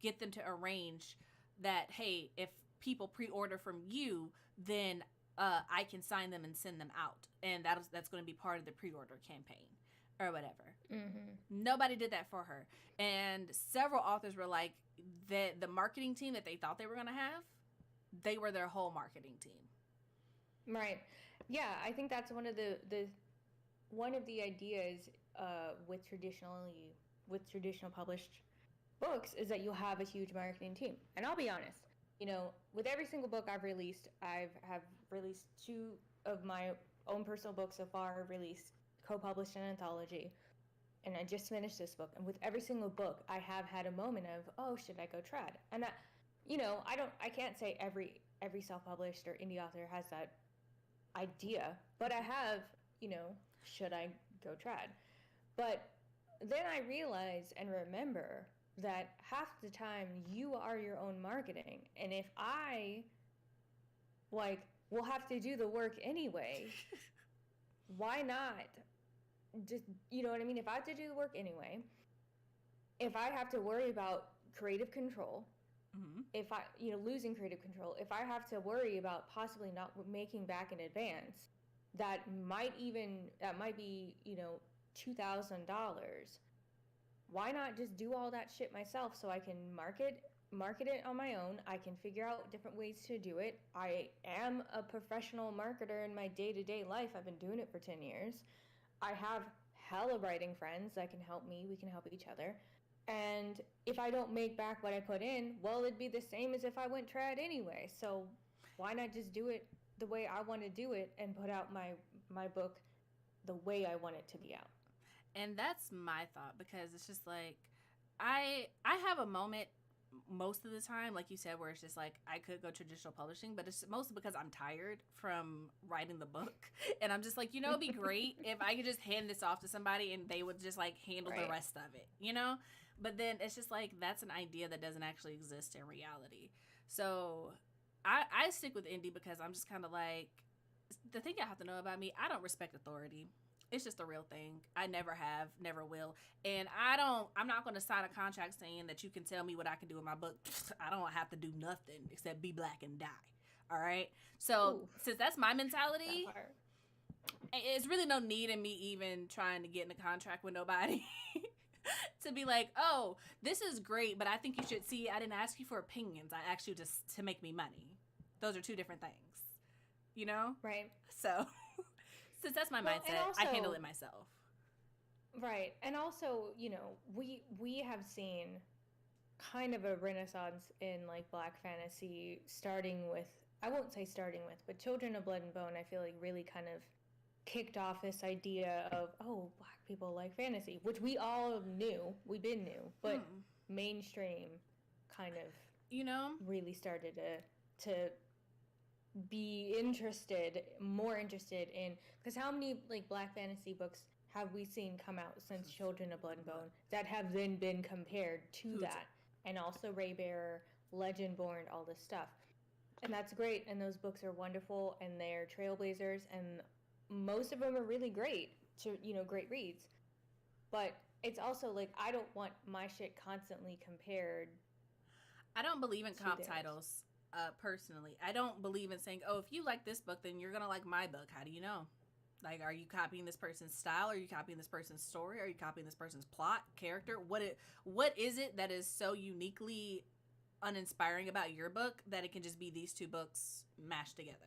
Speaker 1: get them to arrange that, hey, if people pre-order from you, then I can sign them and send them out, and that's going to be part of the pre-order campaign or whatever. Mm-hmm. Nobody did that for her, and several authors were like, the marketing team that they thought they were going to have, they were their whole marketing team.
Speaker 2: Right. Yeah, I think that's one of the one of the ideas with traditional published books is that you'll have a huge marketing team. And I'll be honest, you know, with every single book I've released, I have released 2 of my own personal books so far. I've released co-published an anthology, and I just finished this book. And with every single book, I have had a moment of, oh, should I go trad? And that, you know, I can't say every self-published or indie author has that idea, but I have, you know, should I go trad? But then I realize and remember that half the time you are your own marketing, and if I will have to do the work anyway, why not just, you know what I mean? If I have to do the work anyway, if I have to worry about creative control, mm-hmm. if I, you know, losing creative control, if I have to worry about possibly not making back in advance, that might be, you know, $2,000. Why not just do all that shit myself so I can market it on my own? I can figure out different ways to do it. I am a professional marketer in my day-to-day life. I've been doing it for 10 years. I have hella writing friends that can help me. We can help each other. And if I don't make back what I put in, well, it'd be the same as if I went trad anyway. So why not just do it the way I want to do it and put out my book the way I want it to be out?
Speaker 1: And that's my thought, because it's just like, I have a moment most of the time, like you said, where it's just like, I could go traditional publishing, but it's mostly because I'm tired from writing the book. And I'm just like, you know, it'd be great if I could just hand this off to somebody and they would just like handle the rest of it, you know? But then it's just like, that's an idea that doesn't actually exist in reality. So I stick with indie because I'm just kind of like, the thing you have to know about me, I don't respect authority. It's just a real thing. I never have, never will. And I'm not going to sign a contract saying that you can tell me what I can do in my book. I don't have to do nothing except be black and die. All right? So since that's my mentality, it's really no need in me even trying to get in a contract with nobody to be like, oh, this is great, but I think you should see, I didn't ask you for opinions. I asked you just to make me money. Those are 2 different things, you know?
Speaker 2: Right.
Speaker 1: So since that's my mindset, also, I handle it myself.
Speaker 2: Right. And also, you know, we have seen kind of a renaissance in like Black fantasy, starting with, I won't say starting with, but Children of Blood and Bone, I feel like really kind of kicked off this idea of, oh, Black people like fantasy, which we all knew, we been knew, but mainstream kind of,
Speaker 1: you know,
Speaker 2: really started to be more interested in, because how many like Black fantasy books have we seen come out since Children of Blood and Bone that have then been compared to that? And also Raybearer, Legendborn, all this stuff. And that's great. And those books are wonderful, and they're trailblazers, and most of them are really great great reads. But it's also like, I don't want my shit constantly compared.
Speaker 1: I don't believe in comp titles, personally. I don't believe in saying, oh, if you like this book, then you're going to like my book. How do you know? Like, are you copying this person's style? Are you copying this person's story? Are you copying this person's plot, character? What is it that is so uniquely uninspiring about your book that it can just be these two books mashed together?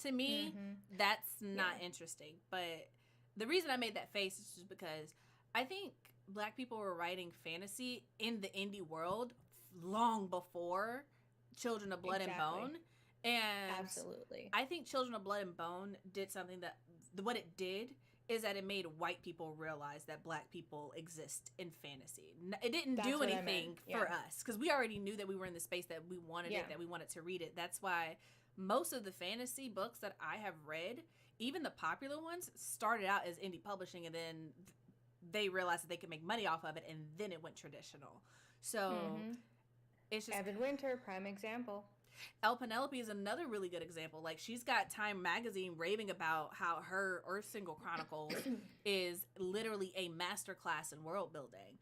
Speaker 1: To me, that's not interesting. But the reason I made that face is just because I think Black people were writing fantasy in the indie world long before Children of Blood and Bone. And
Speaker 2: absolutely,
Speaker 1: I think Children of Blood and Bone did something that, what it did is that it made white people realize that Black people exist in fantasy. It didn't do anything for us, because we already knew that we were in the space, that we wanted it, that we wanted to read it. That's why most of the fantasy books that I have read, even the popular ones, started out as indie publishing, and then they realized that they could make money off of it, and then it went traditional. So it's just,
Speaker 2: Evan Winter, prime example.
Speaker 1: El Penelope is another really good example. Like, she's got Time magazine raving about how her Earth Single Chronicles is literally a masterclass in world building.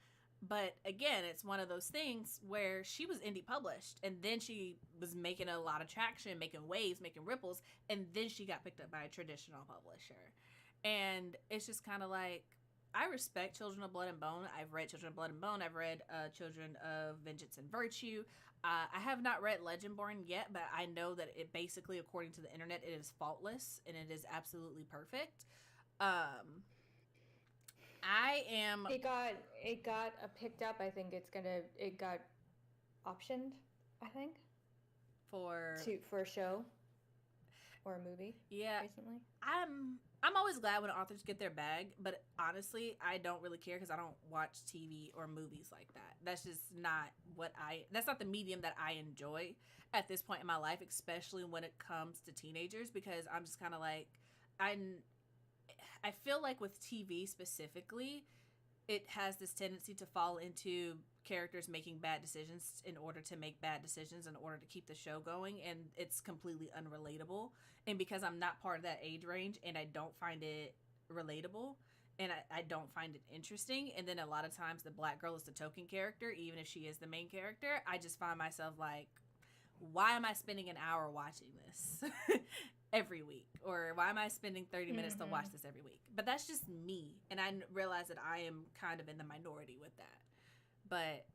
Speaker 1: But again, it's one of those things where she was indie published, and then she was making a lot of traction, making waves, making ripples, and then she got picked up by a traditional publisher. And it's just kind of like, I respect Children of Blood and Bone. I've read Children of Blood and Bone. I've read Children of Vengeance and Virtue. I have not read Legendborn yet, but I know that it basically, according to the internet, it is faultless and it is absolutely perfect. I am.
Speaker 2: It got picked up. I think it got optioned, I think, for a show or a movie.
Speaker 1: Yeah,
Speaker 2: recently.
Speaker 1: I'm always glad when authors get their bag, but honestly, I don't really care because I don't watch TV or movies like that. That's just not that's not the medium that I enjoy at this point in my life, especially when it comes to teenagers, because I'm just kind of like, I feel like with TV specifically, it has this tendency to fall into characters making bad decisions in order to make bad decisions in order to keep the show going, and it's completely unrelatable. And because I'm not part of that age range, and I don't find it relatable, and I don't find it interesting, and then a lot of times the Black girl is the token character, even if she is the main character, I just find myself like, why am I spending an hour watching this every week? Or why am I spending 30 minutes to watch this every week? But that's just me, and I realize that I am kind of in the minority with that. But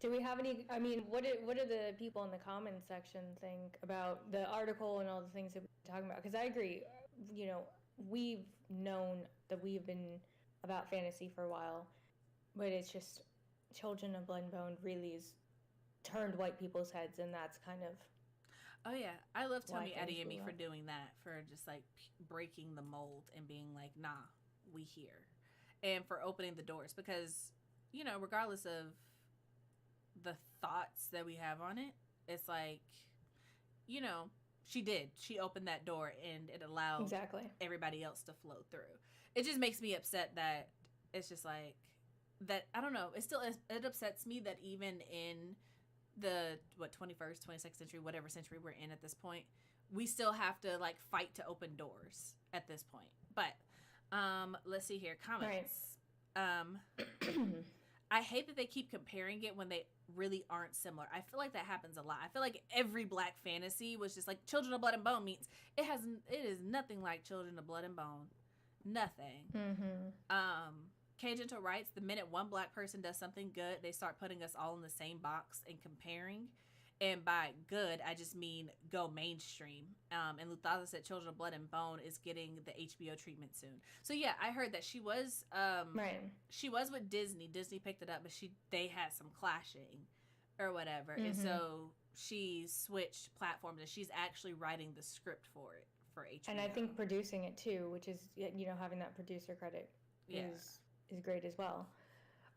Speaker 2: do we have any? I mean, what do the people in the comments section think about the article and all the things that we're talking about? Because I agree. We've known that we've been about fantasy for a while, but it's just Children of Blood and Bone really has turned white people's heads, and that's kind of.
Speaker 1: Oh yeah, I love Tomi Adeyemi for doing that, for just like breaking the mold and being like, nah, we here, and for opening the doors, because regardless of the thoughts that we have on it, it's like, she opened that door, and it allowed everybody else to flow through. It just makes me upset that it's just like that. I don't know, it upsets me that even in the 21st 22nd century, whatever century we're in at this point, we still have to like fight to open doors at this point. But let's see here, comments. I hate that they keep comparing it when they really aren't similar. I feel like that happens a lot. I feel like every Black fantasy was just like Children of Blood and Bone meets. It is nothing like Children of Blood and Bone. Nothing. Kay Gentle writes, the minute one Black person does something good, they start putting us all in the same box and comparing. And by good, I just mean go mainstream. And Luthaza said Children of Blood and Bone is getting the HBO treatment soon. So yeah, I heard that she was she was with Disney. Disney picked it up, but they had some clashing or whatever. And so she switched platforms, and she's actually writing the script for it for HBO.
Speaker 2: And I think producing it too, which is having that producer credit is great as well.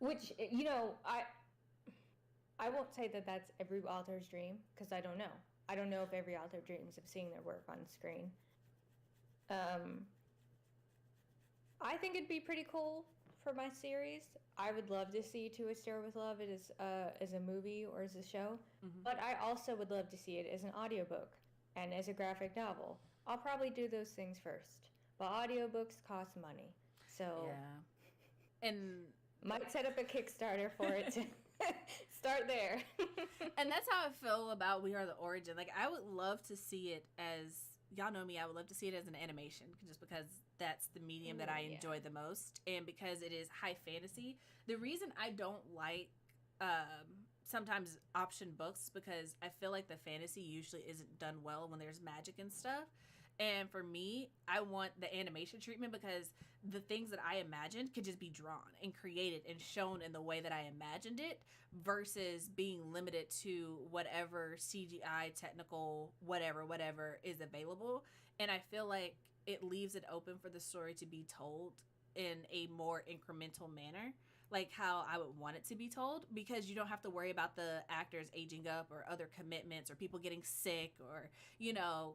Speaker 2: Which I won't say that that's every author's dream, because I don't know. I don't know if every author dreams of seeing their work on screen. I think it'd be pretty cool for my series. I would love to see To A Stair with Love as a movie or as a show, but I also would love to see it as an audiobook and as a graphic novel. I'll probably do those things first, but audiobooks cost money, so
Speaker 1: and
Speaker 2: might set up a Kickstarter for it to start there.
Speaker 1: And that's how I feel about We Are the Origin. Like, I would love to see it as, y'all know me, I would love to see it as an animation, just because that's the medium that I enjoy the most, and because it is high fantasy. The reason I don't like sometimes option books, because I feel like the fantasy usually isn't done well when there's magic and stuff. And for me, I want the animation treatment, because the things that I imagined could just be drawn and created and shown in the way that I imagined it, versus being limited to whatever CGI, technical, whatever is available. And I feel like it leaves it open for the story to be told in a more incremental manner, like how I would want it to be told, because you don't have to worry about the actors aging up or other commitments or people getting sick or,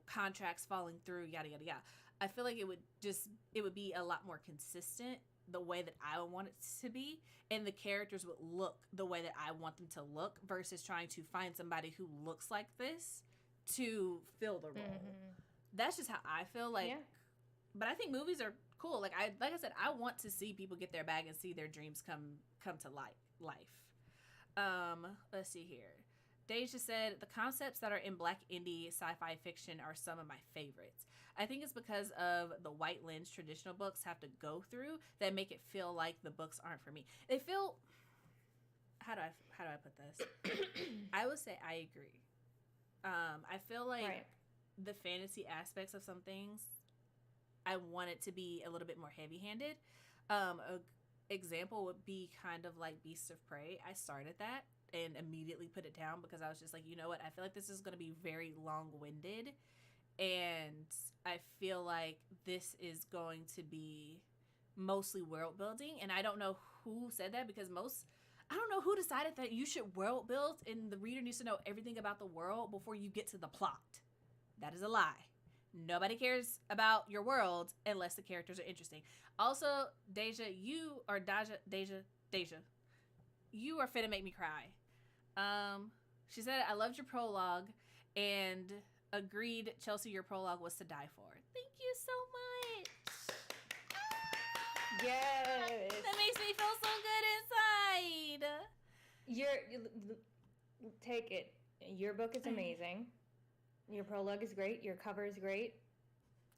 Speaker 1: contracts falling through, yada, yada, yada. I feel like it would be a lot more consistent the way that I would want it to be, and the characters would look the way that I want them to look, versus trying to find somebody who looks like this to fill the role. That's just how I feel like. Yeah. But I think movies are cool. Like I said, I want to see people get their bag and see their dreams come to life. Let's see here. Deja said, the concepts that are in Black indie sci-fi fiction are some of my favorites. I think it's because of the white lens traditional books have to go through that make it feel like the books aren't for me. They feel, how do I put this? I would say I agree. I feel like the fantasy aspects of some things, I want it to be a little bit more heavy-handed. A example would be kind of like Beasts of Prey. I started that and immediately put it down, because I was just like, you know what? I feel like this is going to be very long-winded, and I feel like this is going to be mostly world building. And I don't know who said that, because I don't know who decided that you should world build and the reader needs to know everything about the world before you get to the plot. That is a lie. Nobody cares about your world unless the characters are interesting. Also, Deja, you are finna make me cry. She said, I loved your prologue and agreed, Chelsea, your prologue was to die for. Thank you so much.
Speaker 2: Yes.
Speaker 1: That makes me feel so good inside.
Speaker 2: You take it. Your book is amazing. Your prologue is great. Your cover is great.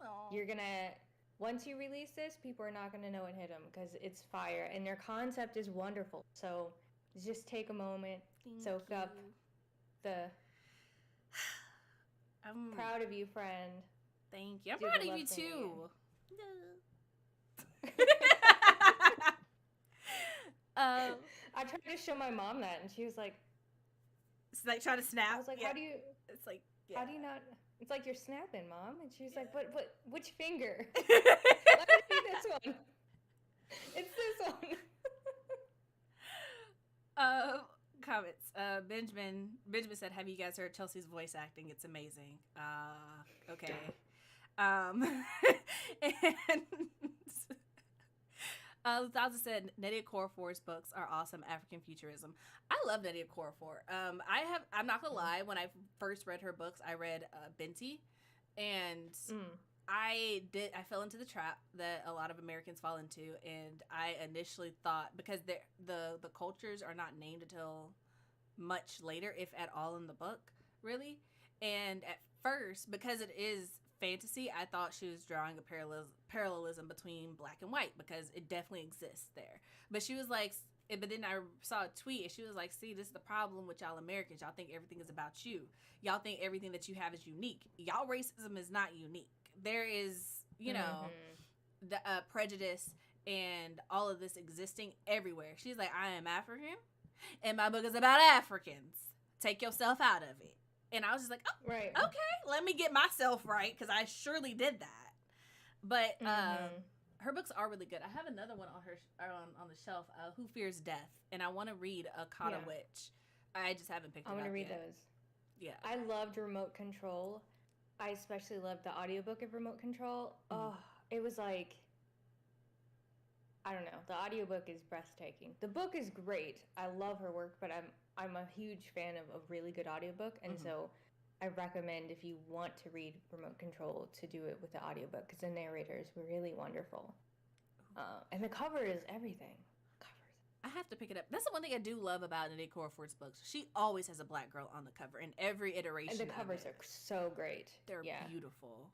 Speaker 2: Aww. You're gonna, once you release this, people are not gonna know it hit them, because it's fire and their concept is wonderful. So just take a moment, soak up the. I'm proud of you, friend.
Speaker 1: Thank you. I'm proud of you too.
Speaker 2: I tried to show my mom that, and she was like,
Speaker 1: "It's like trying to snap."
Speaker 2: I was like, "How do you?"
Speaker 1: It's like,
Speaker 2: how do you not? It's like you're snapping, Mom. And she's like, "But which finger?" Let me see this one. It's this one.
Speaker 1: Comments. Benjamin said, "Have you guys heard Chelsea's voice acting? It's amazing." Okay. And Lazaza said, Nadia Korafor's books are awesome African futurism. I love Nadia Korafor. I'm not gonna lie, when I first read her books, I read Binti, and I fell into the trap that a lot of Americans fall into, and I initially thought, because the cultures are not named until much later, if at all, in the book, really. And at first, because it is fantasy, I thought she was drawing a parallelism between black and white, because it definitely exists there. But she was like, but then I saw a tweet and she was like, see, this is the problem with y'all Americans. Y'all think everything is about you. Y'all think everything that you have is unique. Y'all racism is not unique. There is, the prejudice and all of this existing everywhere. She's like, I am African and my book is about Africans. Take yourself out of it. And I was just like, oh, right. Okay, let me get myself right, because I surely did that. But her books are really good. I have another one on on the shelf, Who Fears Death, and I want to read Akata Witch. I just haven't picked it up yet.
Speaker 2: I want to read those. Yeah. I loved Remote Control. I especially loved the audiobook of Remote Control. Oh, it was like I don't know. The audiobook is breathtaking. The book is great. I love her work, but I'm a huge fan of a really good audiobook, and so I recommend if you want to read Remote Control to do it with the audiobook because the narrator is really wonderful. And the cover is everything.
Speaker 1: I have to pick it up. That's the one thing I do love about Nadine Cornforth's books. She always has a black girl on the cover in every iteration.
Speaker 2: And the covers are so great.
Speaker 1: They're beautiful.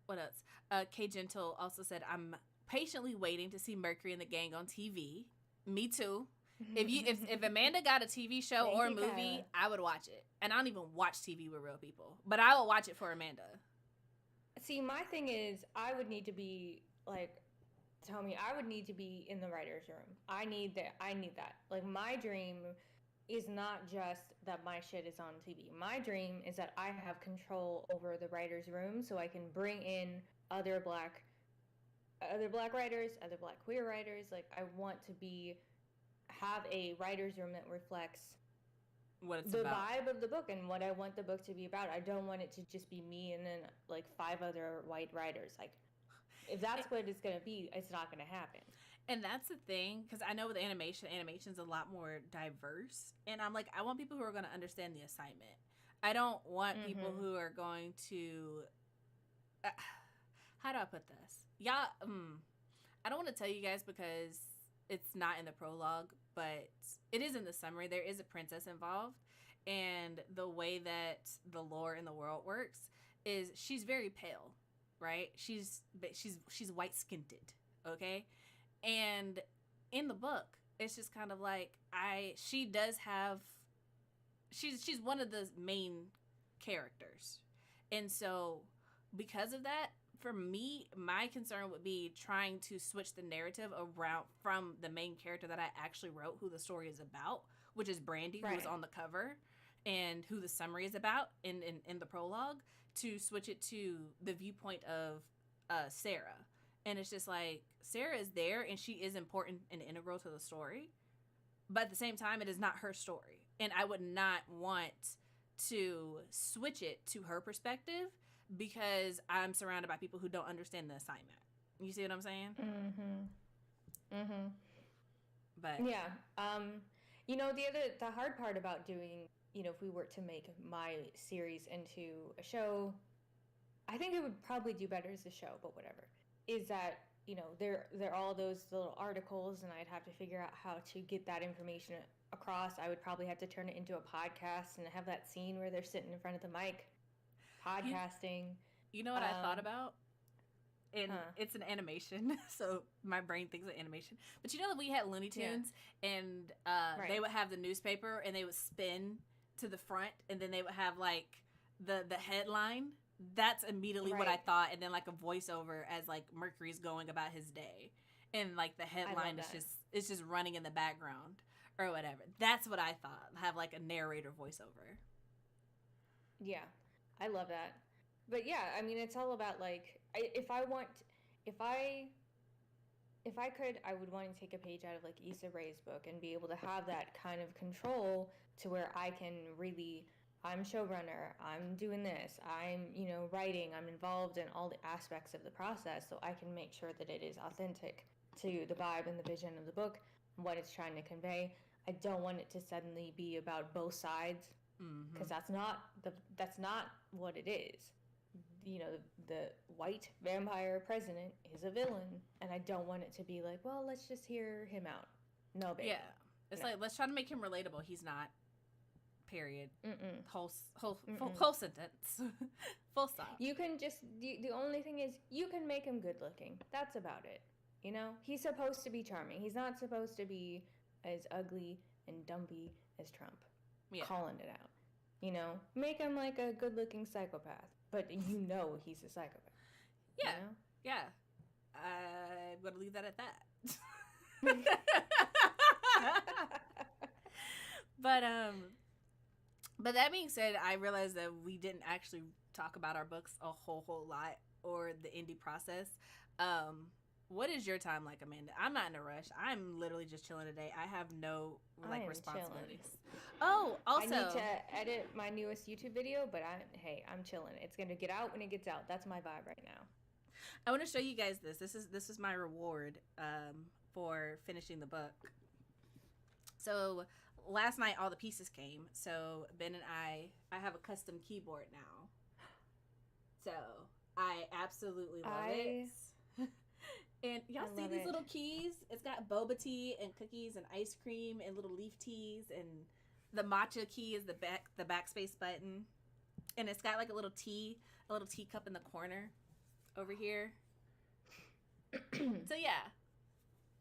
Speaker 1: What else? Kay Gentle also said, "I'm patiently waiting to see Mercury and the Gang on TV." Me too. If Amanda got a TV show or a movie, I would watch it. And I don't even watch TV with real people, but I will watch it for Amanda.
Speaker 2: See, my thing is, I would need to be like, I would need to be in the writer's room. I need that. Like, my dream is not just that my shit is on TV. My dream is that I have control over the writer's room so I can bring in other black writers, other black queer writers. Like, I want to have a writer's room that reflects
Speaker 1: what it's
Speaker 2: the
Speaker 1: about.
Speaker 2: vibe of the book and what I want the book to be about. I don't want it to just be me and then like 5 other white writers. Like, if that's what it's going to be, it's not going to happen.
Speaker 1: And that's the thing, because I know with animation's a lot more diverse. And I'm like, I want people who are going to understand the assignment. I don't want people who are going to... how do I put this? Y'all, I don't want to tell you guys because it's not in the prologue, but it is in the summary. There is a princess involved. And the way that the lore in the world works is she's very pale, right? She's white-skinned, okay? And in the book, it's just kind of like she's one of the main characters. And so because of that, for me, my concern would be trying to switch the narrative around from the main character that I actually wrote, who the story is about, which is Brandy, who is on the cover, and who the summary is about in the prologue, to switch it to the viewpoint of Sarah. And it's just like, Sarah is there and she is important and integral to the story. But at the same time, it is not her story. And I would not want to switch it to her perspective because I'm surrounded by people who don't understand the assignment. You see what I'm saying? But
Speaker 2: yeah. The hard part about doing, if we were to make my series into a show, I think it would probably do better as a show, but whatever. Is that, there are all those little articles, and I'd have to figure out how to get that information across. I would probably have to turn it into a podcast and have that scene where they're sitting in front of the mic, podcasting.
Speaker 1: You know what I thought about? And it's an animation, so my brain thinks of animation. But you know that we had Looney Tunes, and they would have the newspaper, and they would spin to the front, and then they would have, like, the headline. That's immediately what I thought, and then like a voiceover as like Mercury's going about his day, and like the headline is just running in the background or whatever. That's what I thought. Have like a narrator voiceover.
Speaker 2: Yeah, I love that. But yeah, I mean, it's all about like if I could, I would want to take a page out of like Issa Rae's book and be able to have that kind of control to where I can really. I'm showrunner, I'm doing this, I'm, writing, I'm involved in all the aspects of the process so I can make sure that it is authentic to the vibe and the vision of the book, what it's trying to convey. I don't want it to suddenly be about both sides, because that's not what it is. The white vampire president is a villain, and I don't want it to be like, well, let's just hear him out. No, baby.
Speaker 1: Yeah. It's like, let's try to make him relatable. He's not. Period. Whole sentence. Full stop.
Speaker 2: You can just the only thing is you can make him good looking. That's about it. He's supposed to be charming. He's not supposed to be as ugly and dumpy as Trump. Yeah. Calling it out. Make him like a good looking psychopath, but he's a psychopath.
Speaker 1: Yeah. Yeah. I'm gonna leave that at that. But that being said, I realized that we didn't actually talk about our books a whole lot or the indie process. What is your time like, Amanda? I'm not in a rush. I'm literally just chilling today. I have no responsibilities. Chilling. Oh, also,
Speaker 2: I need to edit my newest YouTube video, but I'm chilling. It's gonna get out when it gets out. That's my vibe right now.
Speaker 1: I want to show you guys this. This is my reward for finishing the book. So last night all the pieces came. So Ben and I have a custom keyboard now. So I absolutely love it. And y'all see these little keys? It's got boba tea and cookies and ice cream and little leaf teas, and the matcha key is the backspace button. And it's got like a little teacup in the corner over here. So yeah,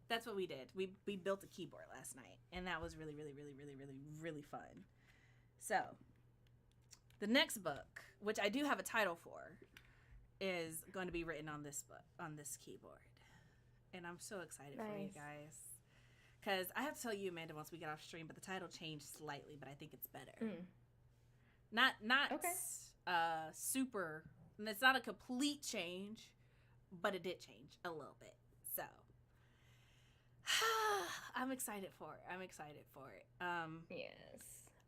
Speaker 1: that's what we did. We built a keyboard last night, and that was really, really, really, really, really, really fun. So the next book, which I do have a title for, is going to be written on this book, on this keyboard. And I'm so excited for you guys. Because I have to tell you, Amanda, once we get off stream, but the title changed slightly, but I think it's better. Not super, and it's not a complete change, but it did change a little bit. So I'm excited for it.
Speaker 2: Yes.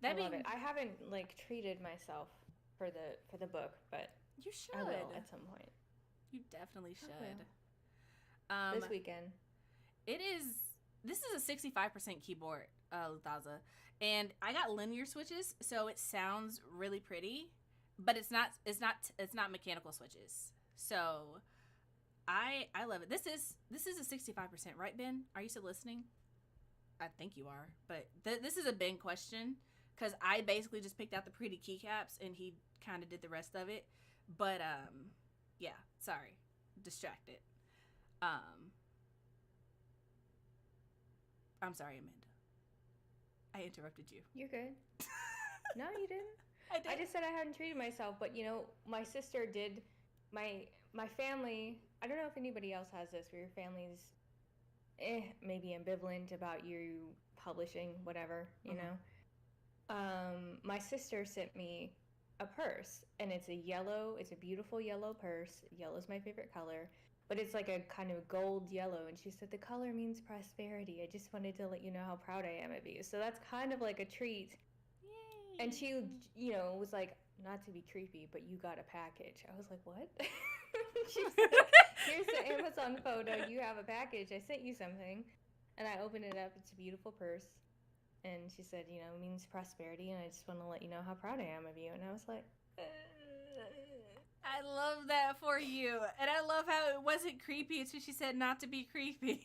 Speaker 1: I
Speaker 2: love it. I haven't treated myself for the book, but
Speaker 1: you should.
Speaker 2: I will at some point.
Speaker 1: You definitely should.
Speaker 2: This weekend.
Speaker 1: This is a 65% keyboard, Luthaza. And I got linear switches, so it sounds really pretty, but it's not mechanical switches. So I love it. This is a 65%, right, Ben? Are you still listening? I think you are. But this is a Ben question, because I basically just picked out the pretty keycaps and he kind of did the rest of it. But yeah, sorry. Distracted. I'm sorry, Amanda. I interrupted you.
Speaker 2: You're good. No, you didn't.
Speaker 1: I did.
Speaker 2: I just said I hadn't treated myself, but my sister did. My family, I don't know if anybody else has this, where your family's maybe ambivalent about you publishing, whatever, you know. My sister sent me a purse, and it's a beautiful yellow purse. Yellow's my favorite color. But it's like a kind of gold yellow, and she said the color means prosperity. I just wanted to let you know how proud I am of you. So that's kind of like a treat. Yay. And she, was like, not to be creepy, but you got a package. I was like, what? She's like, here's the Amazon photo. You have a package. I sent you something. And I opened it up. It's a beautiful purse. And she said, it means prosperity, and I just want to let you know how proud I am of you. And I was like,
Speaker 1: I love that for you. And I love how it wasn't creepy until she said not to be creepy.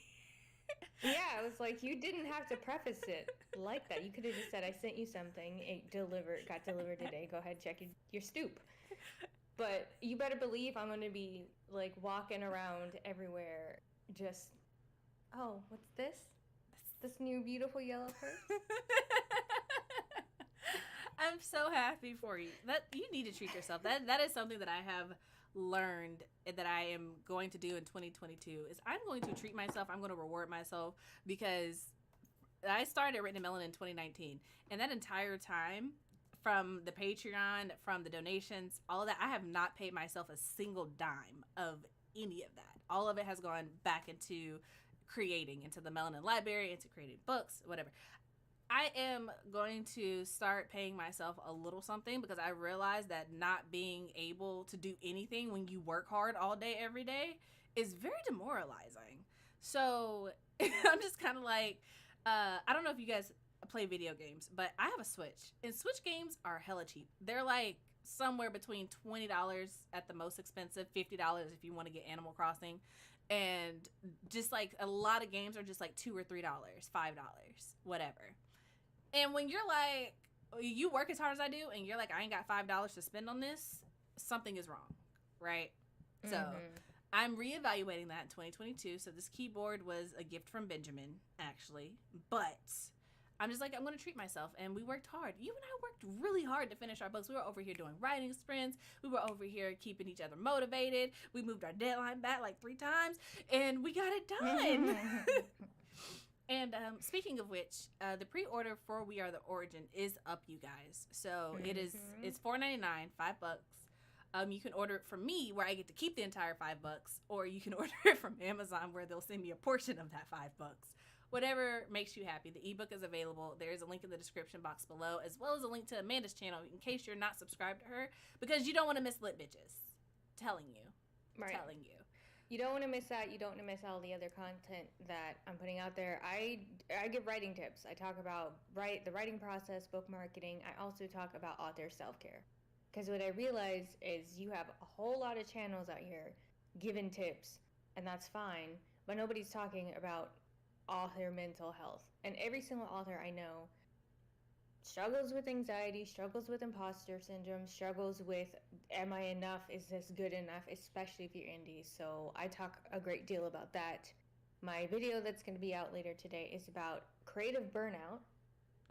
Speaker 2: Yeah, I was like, you didn't have to preface it like that. You could have just said, I sent you something. It got delivered today. Go ahead, check your stoop. But you better believe I'm going to be, walking around everywhere just, oh, what's this? This new beautiful yellow purse?
Speaker 1: I'm so happy for you. That you need to treat yourself. That is something that I have learned that I am going to do in 2022 is I'm going to treat myself. I'm going to reward myself, because I started Written in Melanin in 2019, and that entire time, from the Patreon, from the donations, all of that, I have not paid myself a single dime of any of that. All of it has gone back into creating, into the Melanin library, into creating books, whatever. I am going to start paying myself a little something, because I realize that not being able to do anything when you work hard all day, every day, is very demoralizing. So I'm just kind of like, I don't know if you guys play video games, but I have a Switch, and Switch games are hella cheap. They're like somewhere between $20 at the most expensive, $50 if you want to get Animal Crossing. And just like a lot of games are just like $2 or $3, $5, whatever. And when you're like, you work as hard as I do, and you're like, I ain't got $5 to spend on this, something is wrong, right? So I'm reevaluating that in 2022. So this keyboard was a gift from Benjamin, actually. But I'm just like, I'm going to treat myself. And we worked hard. You and I worked really hard to finish our books. We were over here doing writing sprints. We were over here keeping each other motivated. We moved our deadline back like 3 times, and we got it done. And speaking of which, the pre-order for We Are the Origin is up, you guys. So it's $4.99, $5. You can order it from me, where I get to keep the entire $5, or you can order it from Amazon, where they'll send me a portion of that $5. Whatever makes you happy. The ebook is available. There is a link in the description box below, as well as a link to Amanda's channel in case you're not subscribed to her, because you don't want to miss lit bitches. Telling you.
Speaker 2: You don't want to miss that. You don't want to miss all the other content that I'm putting out there. I give writing tips. I talk about the writing process, book marketing. I also talk about author self-care. Because what I realize is you have a whole lot of channels out here giving tips, and that's fine, but nobody's talking about author mental health. And every single author I know struggles with anxiety, struggles with imposter syndrome, struggles with, am I enough? Is this good enough? Especially if you're indie. So I talk a great deal about that. My video that's going to be out later today is about creative burnout.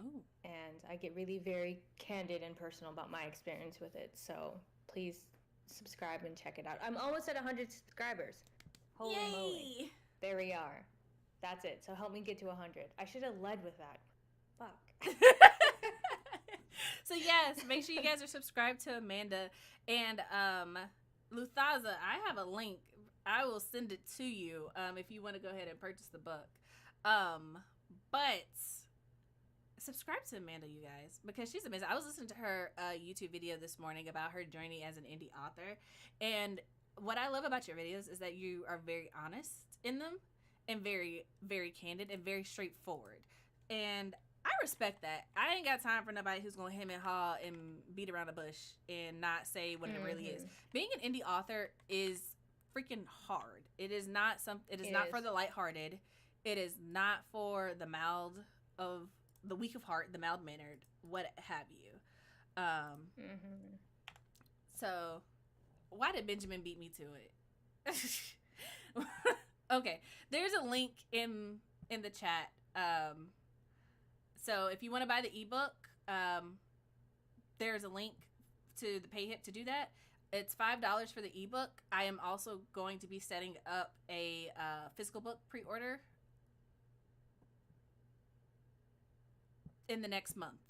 Speaker 1: Ooh.
Speaker 2: And I get really very candid and personal about my experience with it. So please subscribe and check it out. I'm almost at 100 subscribers. Holy
Speaker 1: Yay!
Speaker 2: moly. There we are. That's it. So help me get to 100. I should have led with that. Fuck.
Speaker 1: So yes, make sure you guys are subscribed to Amanda. And Luthaza, I have a link. I will send it to you if you want to go ahead and purchase the book. But subscribe to Amanda, you guys, because she's amazing. I was listening to her YouTube video this morning about her journey as an indie author. And what I love about your videos is that you are very honest in them and very, very candid and very straightforward. And I respect that. I ain't got time for nobody who's going to hem and haw and beat around the bush and not say what it really is. Being an indie author is freaking hard. It is not for the lighthearted. It is not for the the weak of heart, the mild-mannered, what have you. So, why did Benjamin beat me to it? Okay, there's a link in the chat. So if you want to buy the ebook, there's a link to the PayHip to do that. It's $5 for the ebook. I am also going to be setting up a physical book pre-order in the next month.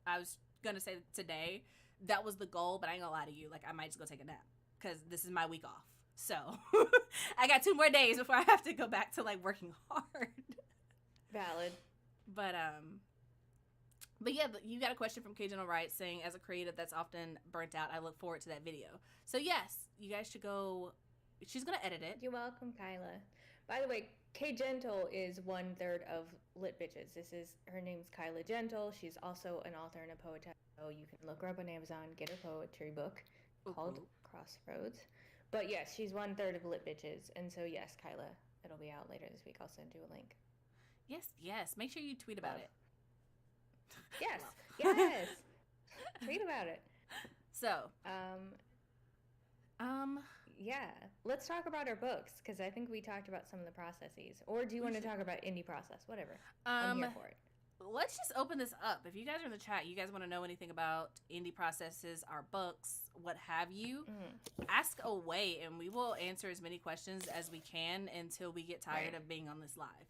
Speaker 1: I was going to say today. That was the goal, but I ain't going to lie to you. Like, I might just go take a nap because this is my week off. So I got 2 more days before I have to go back to, like, working hard.
Speaker 2: Valid.
Speaker 1: But yeah, you got a question from K Gentle Wright saying, as a creative that's often burnt out, I look forward to that video. So yes, you guys should go. She's going to edit it.
Speaker 2: You're welcome, Kyla. By the way, K Gentle is 1/3 of Lit Bitches. Her name's Kyla Gentle. She's also an author and a poetess. So you can look her up on Amazon, get her poetry book called Crossroads. But yes, she's 1/3 of Lit Bitches. And so yes, Kyla, it'll be out later this week. I'll send you a link.
Speaker 1: Yes. Make sure you tweet about it.
Speaker 2: Yes. Tweet about it.
Speaker 1: So,
Speaker 2: yeah. Let's talk about our books, because I think we talked about some of the processes. Or do you want to talk about indie process? Whatever. I'm here for it.
Speaker 1: Let's just open this up. If you guys are in the chat, you guys want to know anything about indie processes, our books, what have you, ask away, and we will answer as many questions as we can until we get tired of being on this live.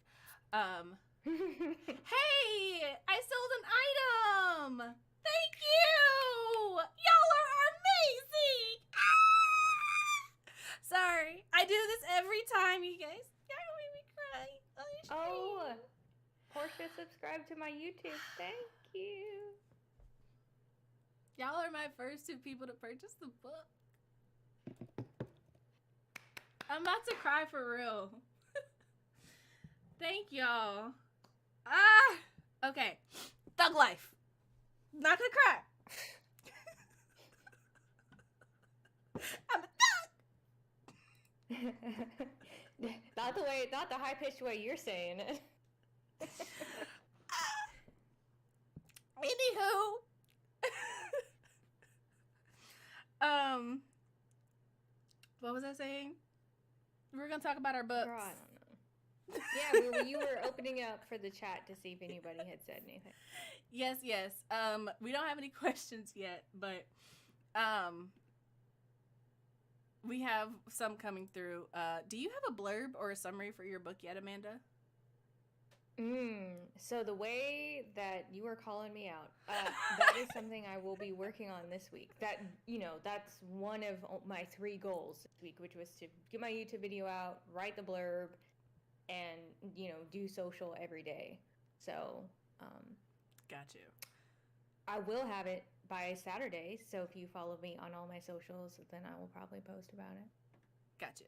Speaker 1: Hey, I sold an item. Thank you. Y'all are amazing. Sorry, I do this every time, you guys. Y'all gonna make me cry on your stream.
Speaker 2: Oh, Portia subscribed to my YouTube. Thank you.
Speaker 1: Y'all are my first 2 people to purchase the book. I'm about to cry for real. Thank y'all. Okay. Thug life. Not gonna cry. I'm a thug.
Speaker 2: Not the high-pitched way you're saying it.
Speaker 1: Anywho. What was I saying? We were gonna talk about our books.
Speaker 2: Girl, I don't know. Yeah, you were opening up for the chat to see if anybody had said anything.
Speaker 1: Yes. We don't have any questions yet, but we have some coming through. Do you have a blurb or a summary for your book yet, Amanda?
Speaker 2: So the way that you are calling me out, that is something I will be working on this week. That's one of my 3 goals this week, which was to get my YouTube video out, write the blurb, and, do social every day. So,
Speaker 1: Got you.
Speaker 2: I will have it by Saturday. So if you follow me on all my socials, then I will probably post about it.
Speaker 1: Got you.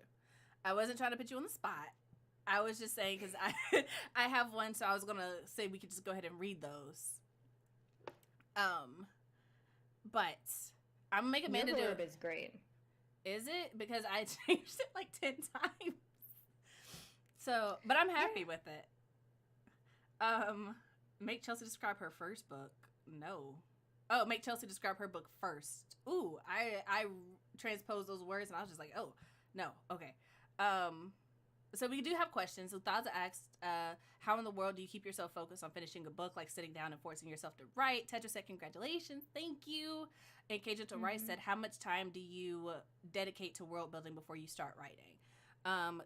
Speaker 1: I wasn't trying to put you on the spot. I was just saying because I have one, so I was gonna say we could just go ahead and read those. But I'm gonna make Amanda do it.
Speaker 2: Your blurb is great.
Speaker 1: Is it? Because I changed it like 10 times. So, but I'm happy with it. Make Chelsea describe her first book. No. Oh, make Chelsea describe her book first. Ooh, I transposed those words and I was just like, oh, no. Okay. So we do have questions. So Thaza asked, how in the world do you keep yourself focused on finishing a book, like sitting down and forcing yourself to write? Tetra said, congratulations. Thank you. And Cajun to Rice said, how much time do you dedicate to world building before you start writing?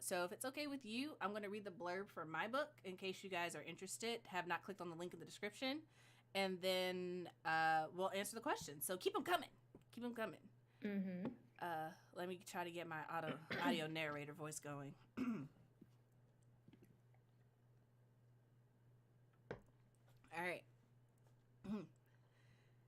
Speaker 1: So if it's okay with you, I'm going to read the blurb for my book in case you guys are interested, have not clicked on the link in the description. And then we'll answer the questions. So keep them coming. Keep them coming.
Speaker 2: Mm-hmm.
Speaker 1: Let me try to get my audio narrator voice going. All right.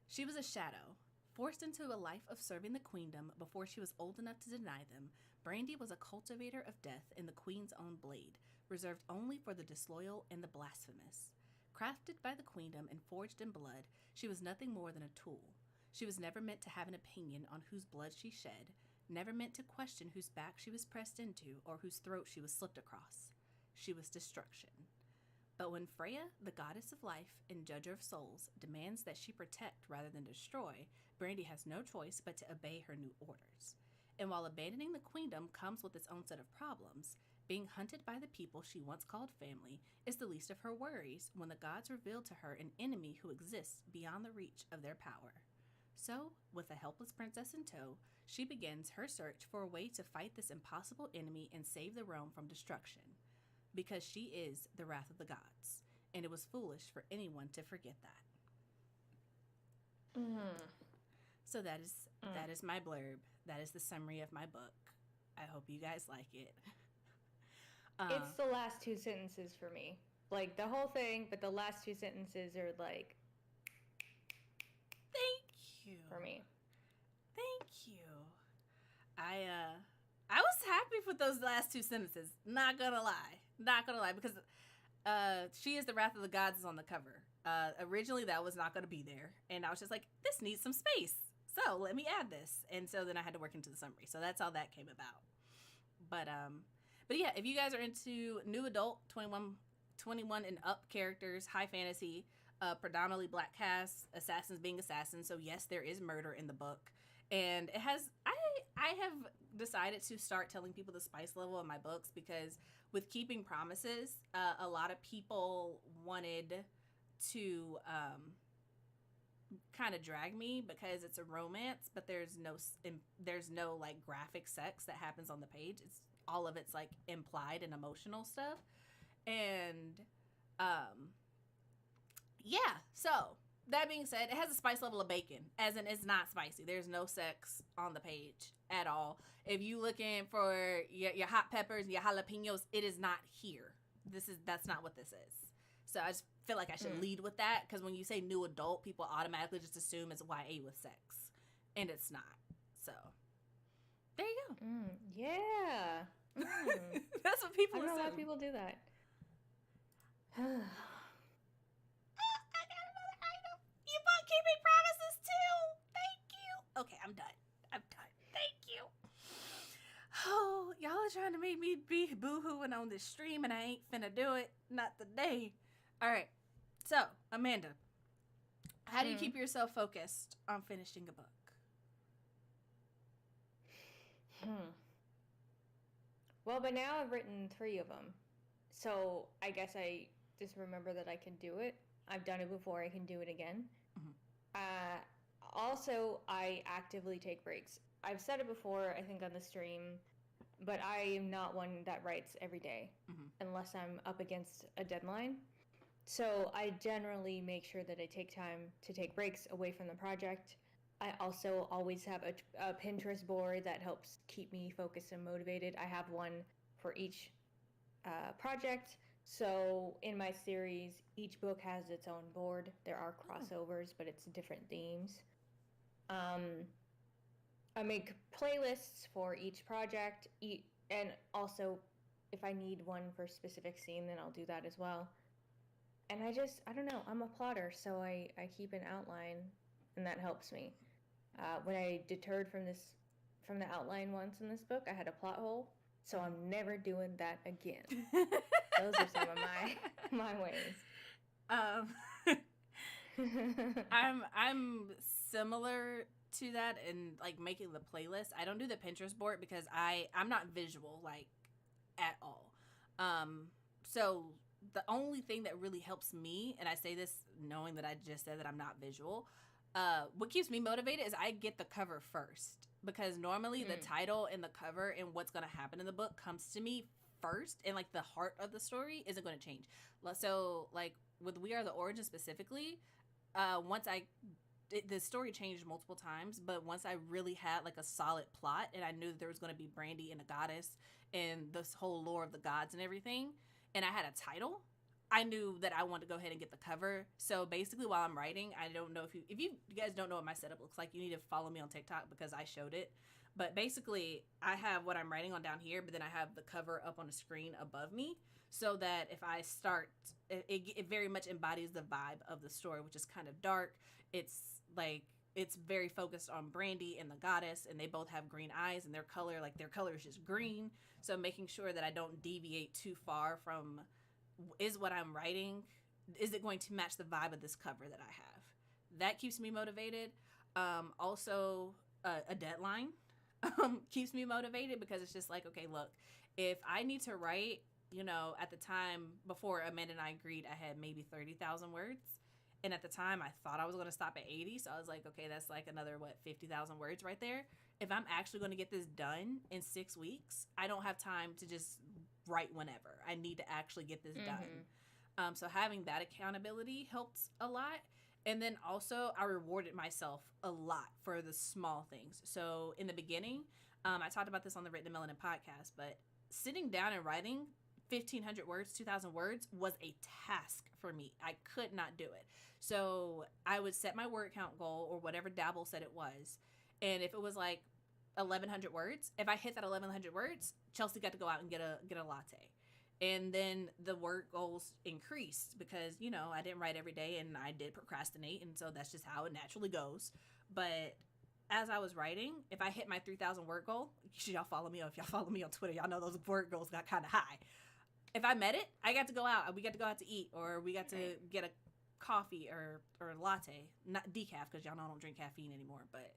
Speaker 1: She was a shadow, forced into a life of serving the queendom before she was old enough to deny them. Brandy was a cultivator of death in the queen's own blade, reserved only for the disloyal and the blasphemous. Crafted by the queendom and forged in blood, she was nothing more than a tool. She was never meant to have an opinion on whose blood she shed, never meant to question whose back she was pressed into or whose throat she was slipped across. She was destruction. But when Freya, the goddess of life and judger of souls, demands that she protect rather than destroy, Brandy has no choice but to obey her new orders. And while abandoning the queendom comes with its own set of problems, being hunted by the people she once called family is the least of her worries when the gods reveal to her an enemy who exists beyond the reach of their power. So, with a helpless princess in tow, she begins her search for a way to fight this impossible enemy and save the realm from destruction. Because she is the wrath of the gods, and it was foolish for anyone to forget that. So that is my blurb. That is the summary of my book. I hope you guys like it.
Speaker 2: It's the last two sentences for me. Like, the whole thing, but the last two sentences are like...
Speaker 1: Thank you.
Speaker 2: For me.
Speaker 1: Thank you. I was happy with those last two sentences. Not gonna lie. Because she is the wrath of the gods is on the cover. Originally that was not gonna be there. And I was just like, this needs some space. So let me add this. And so then I had to work into the summary. So that's how that came about. But yeah, if you guys are into new adult, 21 and up characters, high fantasy, predominantly black cast, assassins being assassins. So yes, there is murder in the book. And it has, I have decided to start telling people the spice level of my books because with Keeping Promises, a lot of people wanted to kind of drag me because it's a romance, but there's no like graphic sex that happens on the page. All of it's like implied and emotional stuff. And yeah, so that being said, it has a spice level of bacon, as in it's not spicy. There's no sex on the page at all. If you looking for your hot peppers, your jalapenos, it is not here. That's not what this is. So I just feel like I should lead with that, because when you say new adult, people automatically just assume it's YA with sex, and it's not. So there you go.
Speaker 2: Yeah.
Speaker 1: That's what people assume.
Speaker 2: I don't know why people do that.
Speaker 1: I got another item. You bought Keeping Promises too. Thank you. Okay, I'm done. Thank you. Oh, y'all are trying to make me be boo-hooing on this stream, and I ain't finna do it. Not today. All right. So, Amanda, how do you keep yourself focused on finishing a book?
Speaker 2: Well, by now I've written 3 of them. So I guess I just remember that I can do it. I've done it before. I can do it again. Also, I actively take breaks. I've said it before, I think on the stream, but I am not one that writes every day unless I'm up against a deadline. So I generally make sure that I take time to take breaks away from the project. I also always have a Pinterest board that helps keep me focused and motivated. I have one for each project. So in my series, each book has its own board. There are crossovers, but it's different themes. I make playlists for each project, and also if I need one for a specific scene, then I'll do that as well. And I don't know, I'm a plotter, so I keep an outline, and that helps me. When I deterred from the outline once in this book, I had a plot hole, so I'm never doing that again. Those are some of my ways.
Speaker 1: I'm similar to that in like making the playlist. I don't do the Pinterest board because I'm not visual like at all. So the only thing that really helps me, and I say this knowing that I just said that I'm not visual, what keeps me motivated is I get the cover first, because normally the title and the cover and what's going to happen in the book comes to me first, and like the heart of the story isn't going to change. So like with We Are the Origin specifically, the story changed multiple times, but once I really had like a solid plot and I knew that there was going to be Brandy and a goddess and this whole lore of the gods and everything, and I had a title, I knew that I wanted to go ahead and get the cover. So basically while I'm writing, I don't know if you guys don't know what my setup looks like, you need to follow me on TikTok because I showed it. But basically I have what I'm writing on down here, but then I have the cover up on the screen above me, so that if I start, it very much embodies the vibe of the story, which is kind of dark. It's very focused on Brandy and the goddess, and they both have green eyes, and their color is just green. So making sure that I don't deviate too far from, is what I'm writing, is it going to match the vibe of this cover that I have? That keeps me motivated. Also, a deadline keeps me motivated, because it's just like, okay, look, if I need to write, at the time before Amanda and I agreed, I had maybe 30,000 words. And at the time, I thought I was going to stop at 80. So I was like, okay, that's like another, 50,000 words right there. If I'm actually going to get this done in 6 weeks, I don't have time to just write whenever. I need to actually get this done. So having that accountability helped a lot. And then also, I rewarded myself a lot for the small things. So in the beginning, I talked about this on the Written in Melanin podcast, but sitting down and writing 1,500 words, 2,000 words was a task for me. I could not do it. So I would set my word count goal, or whatever Dabble said it was. And if it was like 1,100 words, if I hit that 1,100 words, Chelsea got to go out and get a latte. And then the word goals increased because, I didn't write every day and I did procrastinate. And so that's just how it naturally goes. But as I was writing, if I hit my 3,000 word goal, y'all follow me, or if y'all follow me on Twitter, y'all know those word goals got kind of high. If I met it, I got to go out. We got to go out to eat, or we got to get a coffee or a latte. Not decaf, because y'all know I don't drink caffeine anymore. But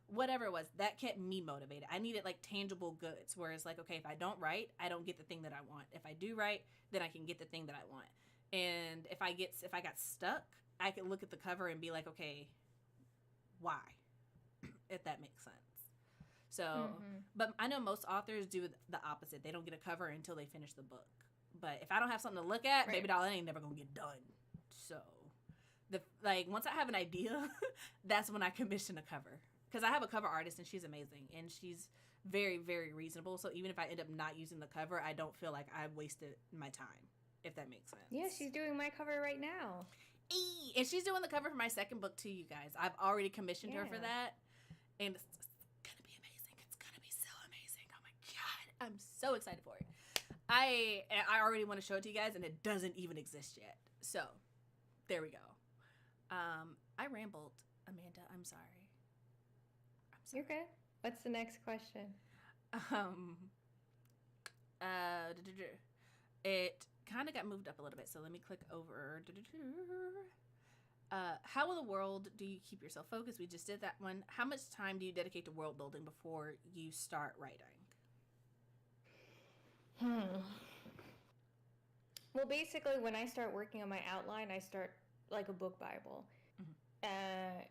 Speaker 1: whatever it was, that kept me motivated. I needed like tangible goods, where it's like, okay, if I don't write, I don't get the thing that I want. If I do write, then I can get the thing that I want. And if I got stuck, I could look at the cover and be like, okay, why? If that makes sense. So, but I know most authors do the opposite. They don't get a cover until they finish the book. But if I don't have something to look at, baby doll, it ain't never gonna get done. So, once I have an idea, that's when I commission a cover. Because I have a cover artist, and she's amazing, and she's very, very reasonable. So even if I end up not using the cover, I don't feel like I wasted my time, if that makes sense.
Speaker 2: Yeah, she's doing my cover right now.
Speaker 1: And she's doing the cover for my second book too, you guys. I've already commissioned her for that, and it's gonna be amazing. It's gonna be so amazing. Oh my god, I'm so excited for it. I already want to show it to you guys, and it doesn't even exist yet. So there we go. I rambled, Amanda. I'm sorry.
Speaker 2: You're good. What's the next question?
Speaker 1: It kind of got moved up a little bit, so let me click over. How in the world do you keep yourself focused? We just did that one. How much time do you dedicate to world building before you start writing?
Speaker 2: Well, basically, when I start working on my outline, I start like a book Bible.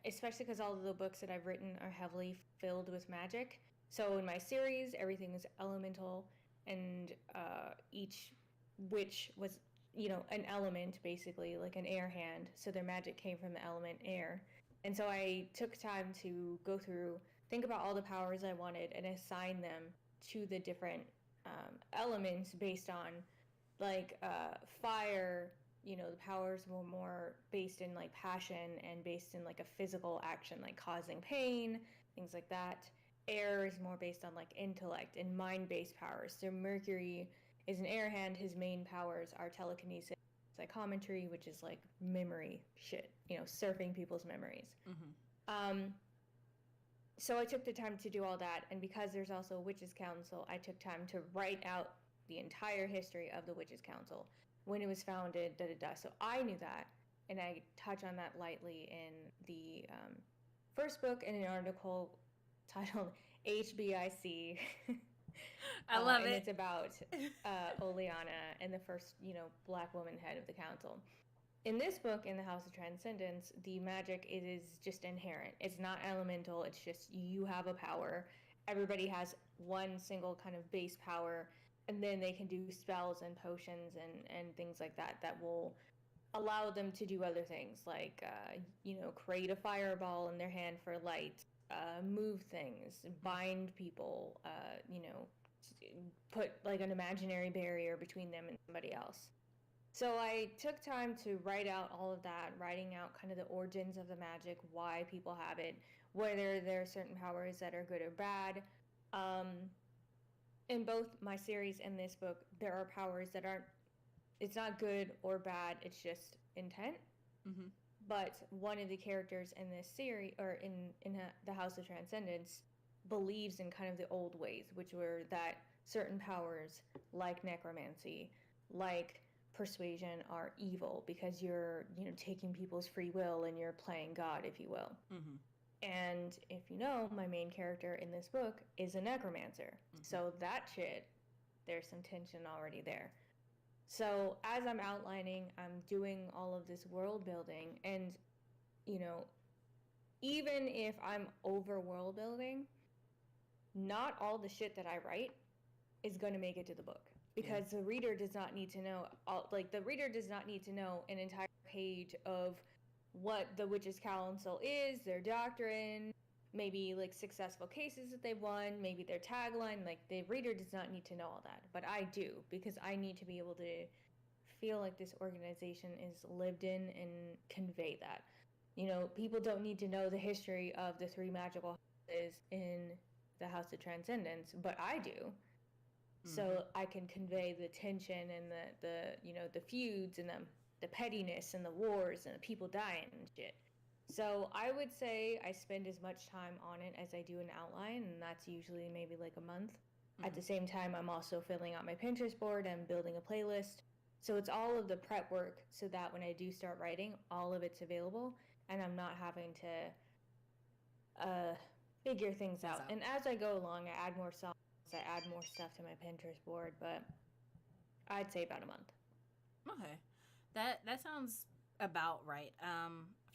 Speaker 2: Especially because all of the books that I've written are heavily filled with magic. So in my series, everything is elemental, and each witch was, an element, basically, like an air hand. So their magic came from the element air. And so I took time to go through, think about all the powers I wanted, and assign them to the different elements based on, fire. The powers were more based in passion and based in a physical action, like causing pain, things like that. air is more based on like intellect and mind-based powers. So Mercury is an air hand. His main powers are telekinesis, psychometry, which is like memory shit, surfing people's memories. So I took the time to do all that, and because there's also a Witches' Council, I took time to write out the entire history of the Witches' Council, when it was founded, da-da-da. So I knew that, and I touch on that lightly in the first book in an article titled HBIC.
Speaker 1: I love it.
Speaker 2: And it's about Oleana and the first, black woman head of the council. In this book, in the House of Transcendence, the magic is just inherent. It's not elemental. It's just you have a power. Everybody has one single kind of base power, and then they can do spells and potions and things like that will allow them to do other things, like, create a fireball in their hand for light, move things, bind people, put like an imaginary barrier between them and somebody else. So I took time to write out all of that, writing out kind of the origins of the magic, why people have it, whether there are certain powers that are good or bad. In both my series and this book, there are powers that aren't, it's not good or bad, it's just intent.
Speaker 1: Mm-hmm.
Speaker 2: But one of the characters in this series, or in the House of Transcendence, believes in kind of the old ways, which were that certain powers, like necromancy, like persuasion, are evil because you're, taking people's free will and you're playing God, if you will.
Speaker 1: Mm-hmm.
Speaker 2: And if you know, my main character in this book is a necromancer. Mm-hmm. So that shit, there's some tension already there. So as I'm outlining, I'm doing all of this world building, and, even if I'm over world building, not all the shit that I write is going to make it to the book, because the reader does not need to know the reader does not need to know an entire page of what the Witches' Council is, their doctrine, maybe like successful cases that they've won, maybe their tagline. Like, the reader does not need to know all that, but I do, because I need to be able to feel like this organization is lived in and convey that. People don't need to know the history of the 3 magical houses in the House of Transcendence, but I do. Mm-hmm. So I can convey the tension and the feuds and the pettiness and the wars and the people dying and shit. So I would say I spend as much time on it as I do an outline, and that's usually maybe like a month. Mm-hmm. At the same time, I'm also filling out my Pinterest board and building a playlist. So it's all of the prep work so that when I do start writing, all of it's available and I'm not having to figure things out. And as I go along, I add more songs, I add more stuff to my Pinterest board, but I'd say about a month.
Speaker 1: Okay. That sounds about right.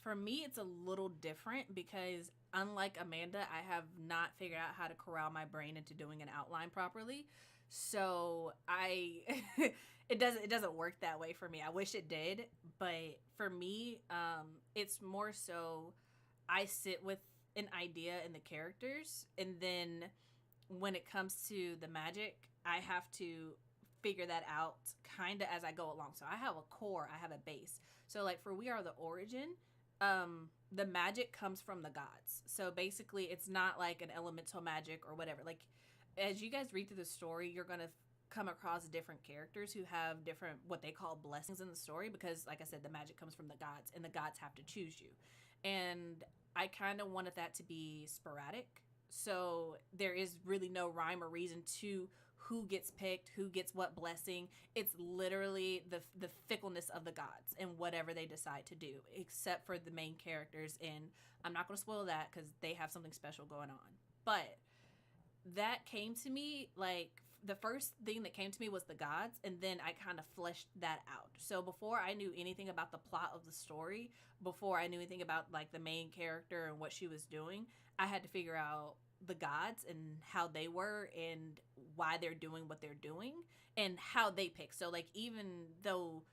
Speaker 1: For me, it's a little different because, unlike Amanda, I have not figured out how to corral my brain into doing an outline properly. So it doesn't work that way for me. I wish it did, but for me, it's more so I sit with an idea and the characters, and then when it comes to the magic, I have to figure that out kind of as I go along. So I have a core, I have a base. So like for We Are the Origin, the magic comes from the gods. So basically it's not like an elemental magic or whatever. Like, as you guys read through the story, you're going to come across different characters who have different, what they call blessings in the story, because like I said, the magic comes from the gods and the gods have to choose you. And I kind of wanted that to be sporadic. So there is really no rhyme or reason to who gets picked, who gets what blessing. It's literally the fickleness of the gods and whatever they decide to do, except for the main characters. And I'm not going to spoil that because they have something special going on. But that came to me, like, the first thing that came to me was the gods, and then I kind of fleshed that out. So before I knew anything about the plot of the story, before I knew anything about, like, the main character and what she was doing, I had to figure out the gods and how they were and why they're doing what they're doing and how they pick. So, like, even though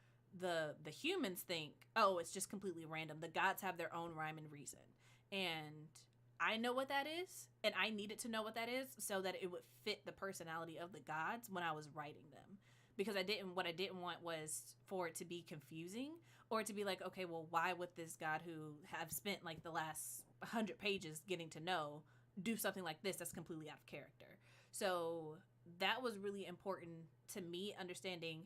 Speaker 1: the humans think, oh, it's just completely random, the gods have their own rhyme and reason. And I know what that is, and I needed to know what that is so that it would fit the personality of the gods when I was writing them. Because what I didn't want was for it to be confusing, or to be like, okay, well, why would this god who have spent like the last 100 pages getting to know do something like this that's completely out of character. So that was really important to me, understanding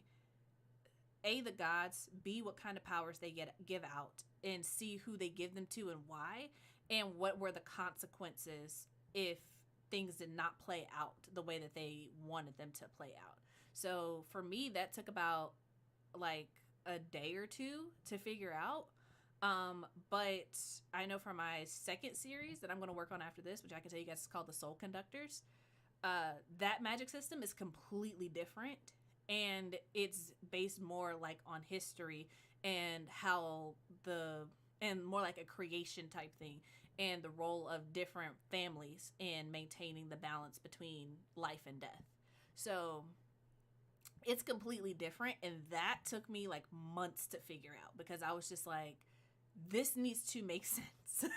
Speaker 1: A, the gods, B, what kind of powers they give out, and C, who they give them to and why, and what were the consequences if things did not play out the way that they wanted them to play out. So for me, that took about like a day or two to figure out. But I know for my second series that I'm going to work on after this, which I can tell you guys is called the Soul Conductors, that magic system is completely different, and it's based more like on history and how and more like a creation type thing, and the role of different families in maintaining the balance between life and death. So it's completely different, and that took me like months to figure out, because I was just like, this needs to make sense.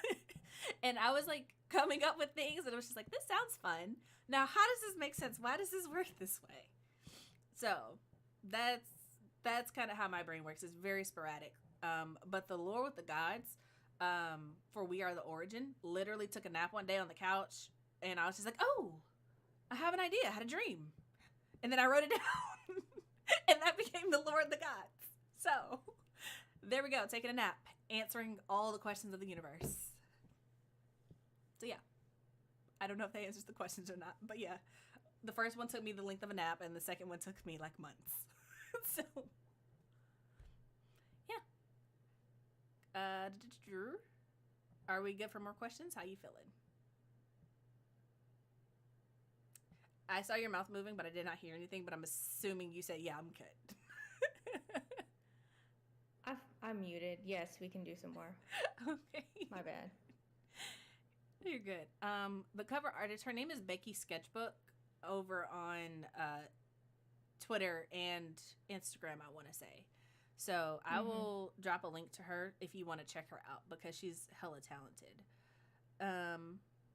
Speaker 1: And I was like coming up with things, and I was just like, this sounds fun. Now, how does this make sense? Why does this work this way? So that's kind of how my brain works. It's very sporadic. But the lore with the gods, for We Are the Origin, literally took a nap one day on the couch, and I was just like, oh, I have an idea. I had a dream. And then I wrote it down. And that became the lore of the gods. So there we go, taking a nap, answering all the questions of the universe. So yeah, I don't know if that answers the questions or not, but yeah, the first one took me the length of a nap, and the second one took me like months. So yeah. Are we good for more questions? How you feeling? I saw your mouth moving, but I did not hear anything, but I'm assuming you said, yeah, I'm good.
Speaker 2: I'm muted. Yes, we can do some more.
Speaker 1: Okay.
Speaker 2: My bad.
Speaker 1: You're good. The cover artist, her name is Becky Sketchbook over on Twitter and Instagram, I want to say. So I will drop a link to her if you want to check her out, because she's hella talented.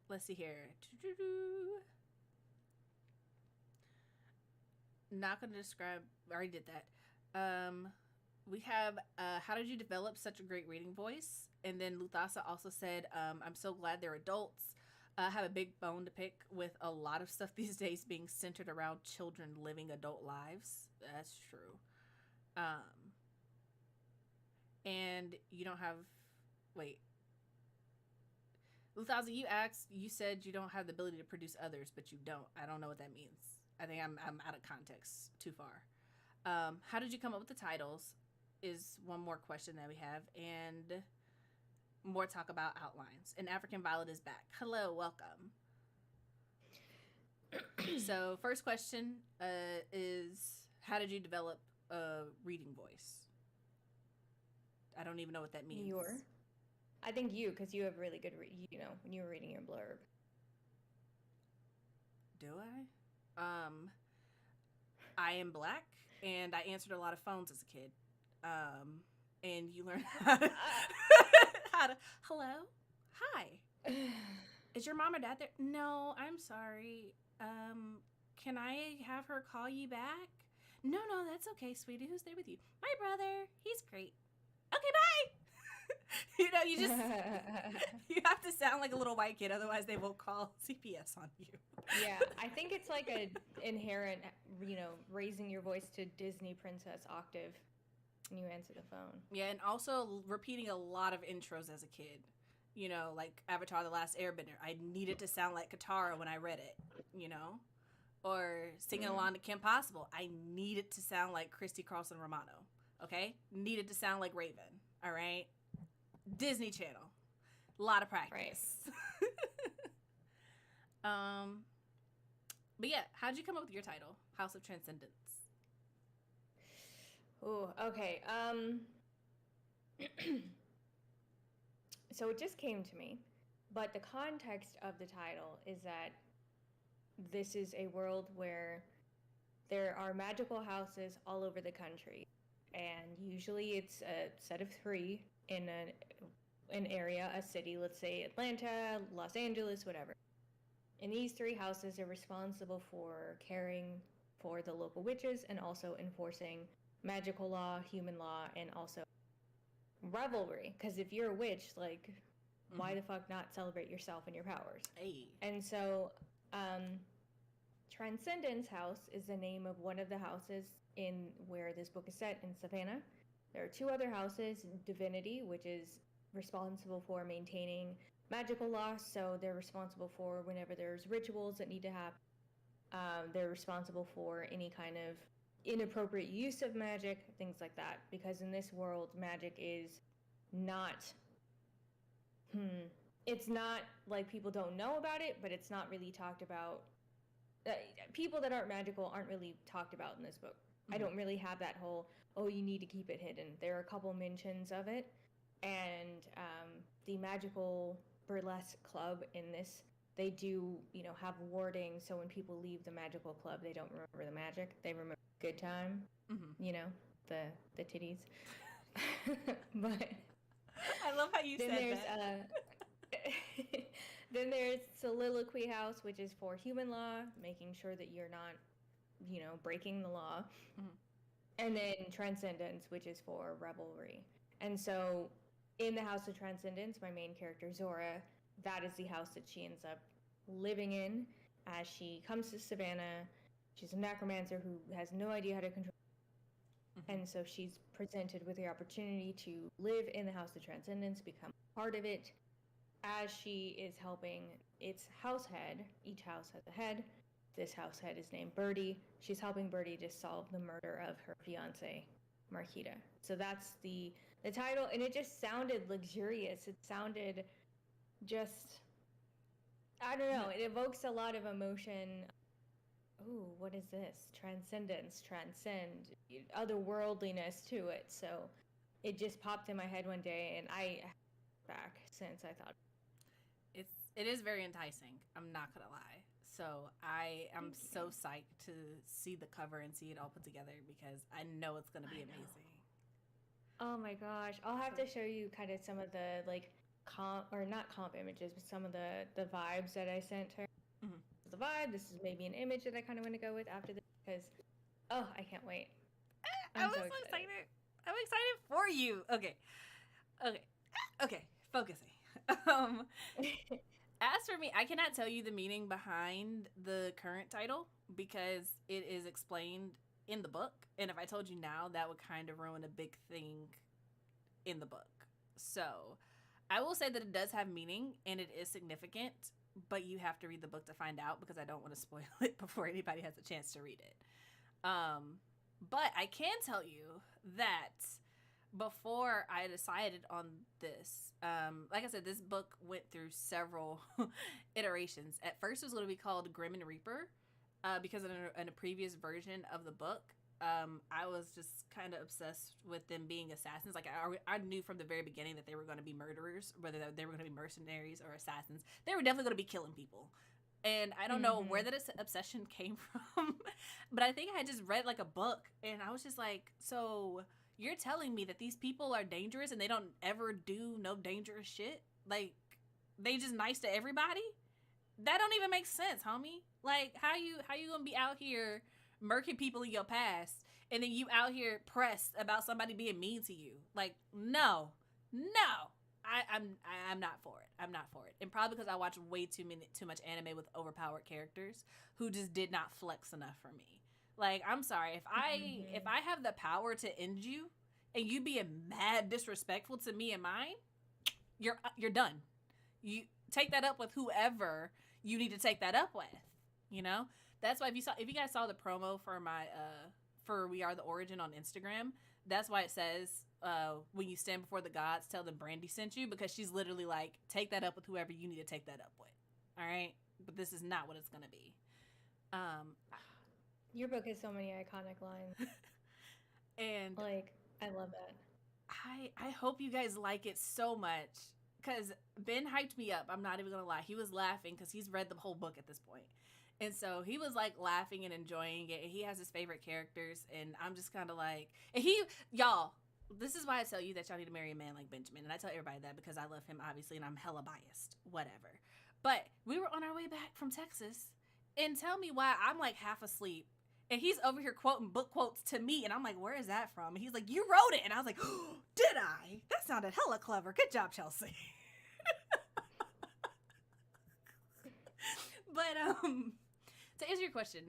Speaker 1: Let's see here. Not going to describe, I already did that. We have, how did you develop such a great reading voice? And then Luthasa also said, I'm so glad they're adults. I have a big bone to pick with a lot of stuff these days being centered around children living adult lives. That's true. And you don't have, wait. Luthasa, you said you don't have the ability to produce others, but you don't. I don't know what that means. I think I'm out of context too far. How did you come up with the titles is one more question that we have, and more talk about outlines. And African Violet is back. Hello, welcome. So first question is, how did you develop a reading voice? I don't even know what that means.
Speaker 2: I think because you have really good, when you were reading your blurb.
Speaker 1: Do I? I am Black, and I answered a lot of phones as a kid. And you learn how to, hello? Hi. Is your mom or dad there? No, I'm sorry. Can I have her call you back? No, that's okay, sweetie. Who's there with you? My brother. He's great. Okay, bye. You just, you have to sound like a little white kid, otherwise they will call CPS on you.
Speaker 2: Yeah, I think it's like an inherent, raising your voice to Disney princess octave when you answer the phone.
Speaker 1: Yeah, and also repeating a lot of intros as a kid. Like Avatar: The Last Airbender. I needed to sound like Katara when I read it, Or singing along to Kim Possible. I needed to sound like Christy Carlson Romano, okay? Needed to sound like Raven, all right? Disney Channel. A lot of practice. Right. But yeah, how'd you come up with your title, House of Transcendence?
Speaker 2: Oh, okay. So it just came to me, but the context of the title is that this is a world where there are magical houses all over the country, and usually it's a set of 3 in an area, a city, let's say Atlanta, Los Angeles, whatever. And these 3 houses are responsible for caring for the local witches and also enforcing magical law, human law, and also revelry. Because if you're a witch, like, Why the fuck not celebrate yourself and your powers?
Speaker 1: Hey.
Speaker 2: And so, Transcendence House is the name of one of the houses in where this book is set in Savannah. There are two other houses, Divinity, which is responsible for maintaining magical law, so they're responsible for whenever there's rituals that need to happen. They're responsible for any kind of inappropriate use of magic, things like that, because in this world, magic is not... It's not like people don't know about it, but it's not really talked about. People that aren't magical aren't really talked about in this book. I don't really have that whole, oh, you need to keep it hidden. There are a couple mentions of it, and the magical burlesque club in this, they do, have warding, so when people leave the magical club, they don't remember the magic. They remember good time, the titties. But
Speaker 1: I love how you said that.
Speaker 2: Then there's Soliloquy House, which is for human law, making sure that you're not, breaking the law. And then Transcendence, which is for revelry. And so in the House of Transcendence, my main character, Zora, that is the house that she ends up living in as she comes to Savannah. She's a necromancer who has no idea how to control. And so she's presented with the opportunity to live in the House of Transcendence, become part of it, as she is helping its house head. Each house has a head. This house head is named Birdie. She's helping Birdie to solve the murder of her fiance, Marquita. So that's the title, and it just sounded luxurious. It sounded just, I don't know, it evokes a lot of emotion. Ooh, what is this? Transcendence, transcend, otherworldliness to it. So it just popped in my head one day, and I back since I thought.
Speaker 1: It is very enticing. I'm not gonna lie. So I am so psyched to see the cover and see it all put together because I know it's gonna be amazing.
Speaker 2: Oh my gosh. I'll have to show you kind of some of the not comp images, but some of the vibes that I sent her. The vibe, this is maybe an image that I kind of want to go with after this because, I can't wait.
Speaker 1: I was so excited. I'm excited for you. Okay. Focusing. As for me, I cannot tell you the meaning behind the current title because it is explained in the book. And if I told you now, that would kind of ruin a big thing in the book. So I will say that it does have meaning and it is significant, but you have to read the book to find out because I don't want to spoil it before anybody has a chance to read it. But I can tell you that before I decided on this, like I said, this book went through several iterations. At first, it was going to be called Grim and Reaper because in a previous version of the book, I was just kind of obsessed with them being assassins. Like I knew from the very beginning that they were going to be murderers, whether they were going to be mercenaries or assassins. They were definitely going to be killing people. And I don't know where that obsession came from, but I think I had just read like a book and I was just like, so you're telling me that these people are dangerous and they don't ever do no dangerous shit? Like, they just nice to everybody? That don't even make sense, homie. Like, how you gonna be out here murking people in your past and then you out here pressed about somebody being mean to you? Like, no. I'm not for it. I'm not for it. And probably because I watch way too much anime with overpowered characters who just did not flex enough for me. Like, I'm sorry, if I have the power to end you and you being mad disrespectful to me and mine, you're done. You take that up with whoever you need to take that up with. You know? That's why if you guys saw the promo for my for We Are the Origin on Instagram, that's why it says when you stand before the gods, tell them Brandy sent you, because she's literally like, take that up with whoever you need to take that up with. All right? But this is not what it's going to be.
Speaker 2: Your book has so many iconic lines.
Speaker 1: And
Speaker 2: I love that.
Speaker 1: I hope you guys like it so much because Ben hyped me up. I'm not even gonna lie. He was laughing because he's read the whole book at this point. And so he was like laughing and enjoying it. And he has his favorite characters. And I'm just kind of like, and y'all, this is why I tell you that y'all need to marry a man like Benjamin. And I tell everybody that because I love him, obviously, and I'm hella biased, whatever. But we were on our way back from Texas, and tell me why I'm like half asleep. And he's over here quoting book quotes to me. And I'm like, where is that from? And he's like, you wrote it. And I was like, oh, did I? That sounded hella clever. Good job, Chelsea. But to answer your question,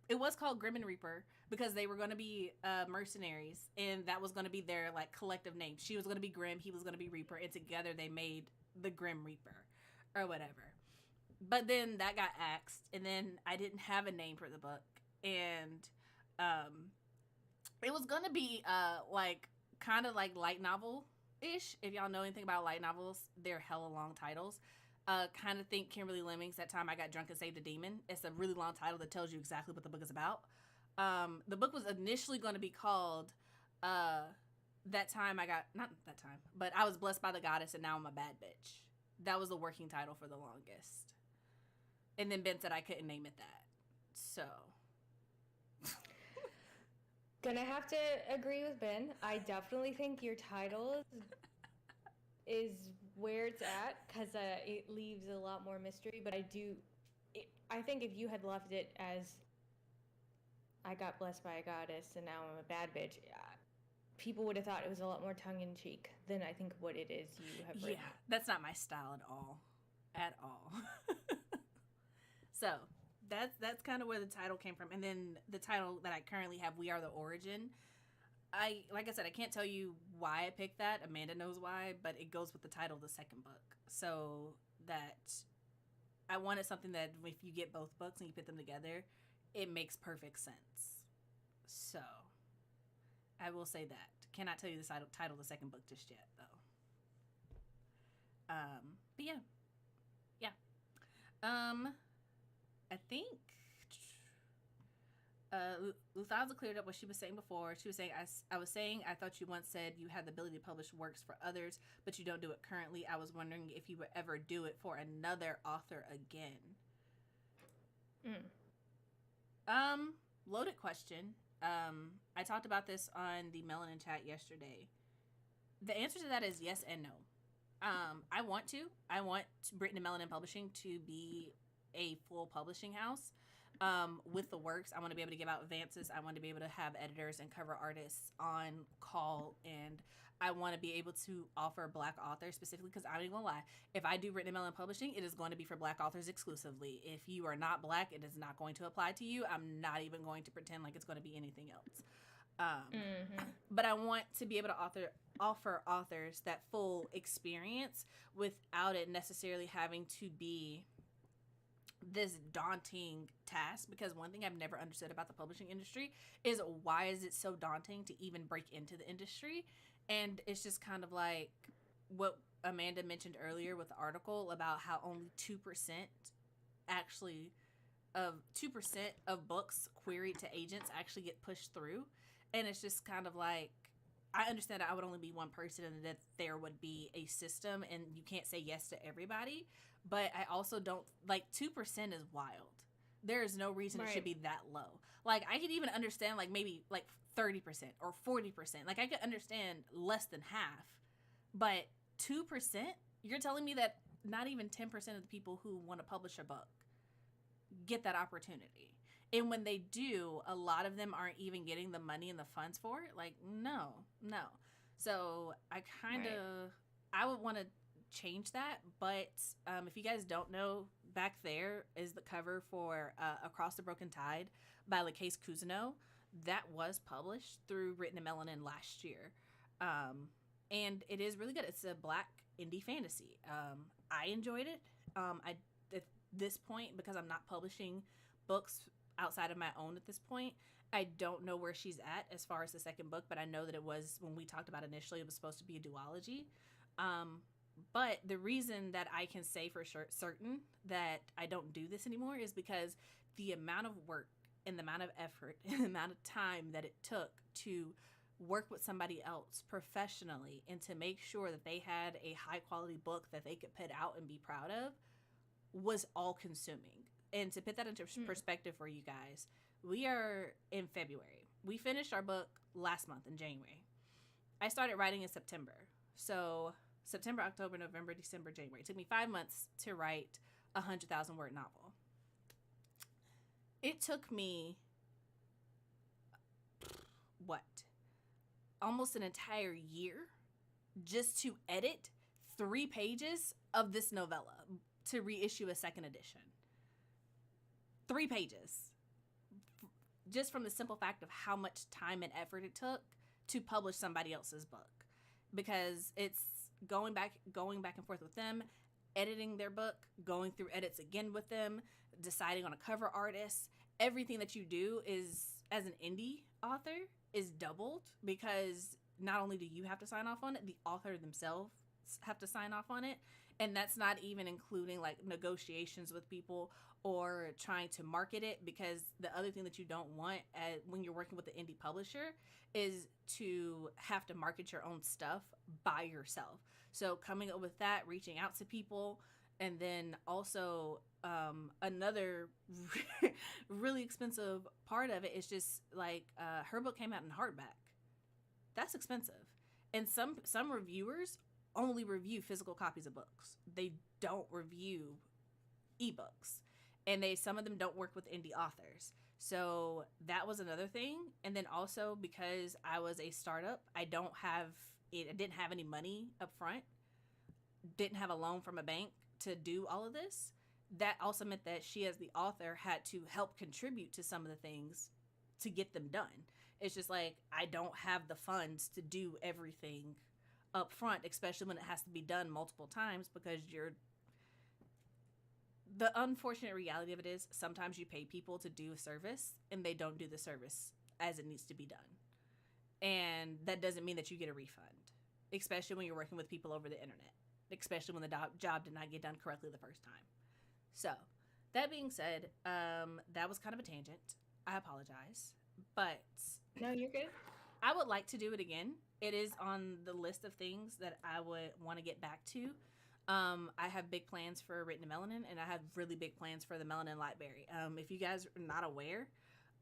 Speaker 1: it was called Grim and Reaper because they were going to be mercenaries, and that was going to be their like collective name. She was going to be Grim, he was going to be Reaper, and together they made the Grim Reaper or whatever. But then that got axed, and then I didn't have a name for the book, and it was going to be like kind of like light novel ish. If y'all know anything about light novels, they're hella long titles. Kind of think Kimberly Lemmings, That Time I Got Drunk and Saved a Demon. It's a really long title that tells you exactly what the book is about. The book was initially going to be called That Time I Got, not that time, but I Was Blessed by the Goddess and Now I'm a Bad Bitch. That was the working title for the longest. And then Ben said I couldn't name it that. So.
Speaker 2: Gonna have to agree with Ben. I definitely think your title is where it's at because it leaves a lot more mystery. But I think if you had left it as I got blessed by a goddess and now I'm a bad bitch, people would have thought it was a lot more tongue-in-cheek than I think what it is you have written.
Speaker 1: Yeah, that's not my style at all. So that's kind of where the title came from. And then the title that I currently have, We Are the Origin. Like I said, I can't tell you why I picked that. Amanda knows why, but it goes with the title of the second book. So that I wanted something that if you get both books and you put them together, it makes perfect sense. So I will say that. Cannot tell you the title of the second book just yet, though. But yeah. I think Luthanza cleared up what she was saying before. She was saying, I was saying, I thought you once said you had the ability to publish works for others, but you don't do it currently. I was wondering if you would ever do it for another author again. Loaded question. I talked about this on the Melanin chat yesterday. The answer to that is yes and no. I want Britain and Melanin Publishing to be a full publishing house. With the works, I want to be able to give out advances. I want to be able to have editors and cover artists on call, and I want to be able to offer Black authors specifically, because I'm not even gonna lie, if I do Britain and Melanin Publishing, it is going to be for Black authors exclusively. If you are not Black, it is not going to apply to you. I'm not even going to pretend like it's going to be anything else. But I want to be able to offer authors that full experience without it necessarily having to be this daunting task, because one thing I've never understood about the publishing industry is why is it so daunting to even break into the industry. And it's just kind of like what Amanda mentioned earlier with the article about how only 2% of books queried to agents actually get pushed through. And it's just kind of like, I understand that I would only be one person and that there would be a system and you can't say yes to everybody. But I also don't, like, 2% is wild. There is no reason It should be that low. Like, I could even understand, like, maybe, like, 30% or 40%. Like, I could understand less than half. But 2%? You're telling me that not even 10% of the people who want to publish a book get that opportunity. And when they do, a lot of them aren't even getting the money and the funds for it. Like, no. So I I would want to change that. But if you guys don't know, back there is the cover for Across the Broken Tide by LaCase Cousineau. That was published through Written in Melanin last year. And it is really good. It's a Black indie fantasy. I enjoyed it. At this point, because I'm not publishing books outside of my own at this point, I don't know where she's at as far as the second book, but I know that it was, when we talked about initially, it was supposed to be a duology. But the reason that I can say for certain that I don't do this anymore is because the amount of work and the amount of effort and the amount of time that it took to work with somebody else professionally and to make sure that they had a high quality book that they could put out and be proud of was all consuming. And to put that into perspective for you guys, we are in February. We finished our book last month in January. I started writing in September. So September, October, November, December, January. It took me 5 months to write a 100,000 word novel. It took me, almost an entire year just to edit 3 pages of this novella to reissue a second edition. 3 pages. Just from the simple fact of how much time and effort it took to publish somebody else's book. Because it's going back and forth with them, editing their book, going through edits again with them, deciding on a cover artist. Everything that you do is, as an indie author, is doubled, because not only do you have to sign off on it, the author themselves have to sign off on it. And that's not even including like negotiations with people or trying to market it, because the other thing that you don't want when you're working with an indie publisher is to have to market your own stuff by yourself. So coming up with that, reaching out to people, and then also another really expensive part of it is just like her book came out in hardback. That's expensive. And some reviewers only review physical copies of books. They don't review ebooks. And some of them don't work with indie authors. So that was another thing. And then also, because I was a startup, I didn't have any money up front, didn't have a loan from a bank to do all of this. That also meant that she, as the author, had to help contribute to some of the things to get them done. It's just like, I don't have the funds to do everything up front, especially when it has to be done multiple times, because the unfortunate reality of it is sometimes you pay people to do a service and they don't do the service as it needs to be done. And that doesn't mean that you get a refund, especially when you're working with people over the internet, especially when the job did not get done correctly the first time. So that being said, that was kind of a tangent. I apologize, but
Speaker 2: no, you're good.
Speaker 1: I would like to do it again. It is on the list of things that I would want to get back to. I have big plans for Written in Melanin, and I have really big plans for the Melanin Library. If you guys are not aware,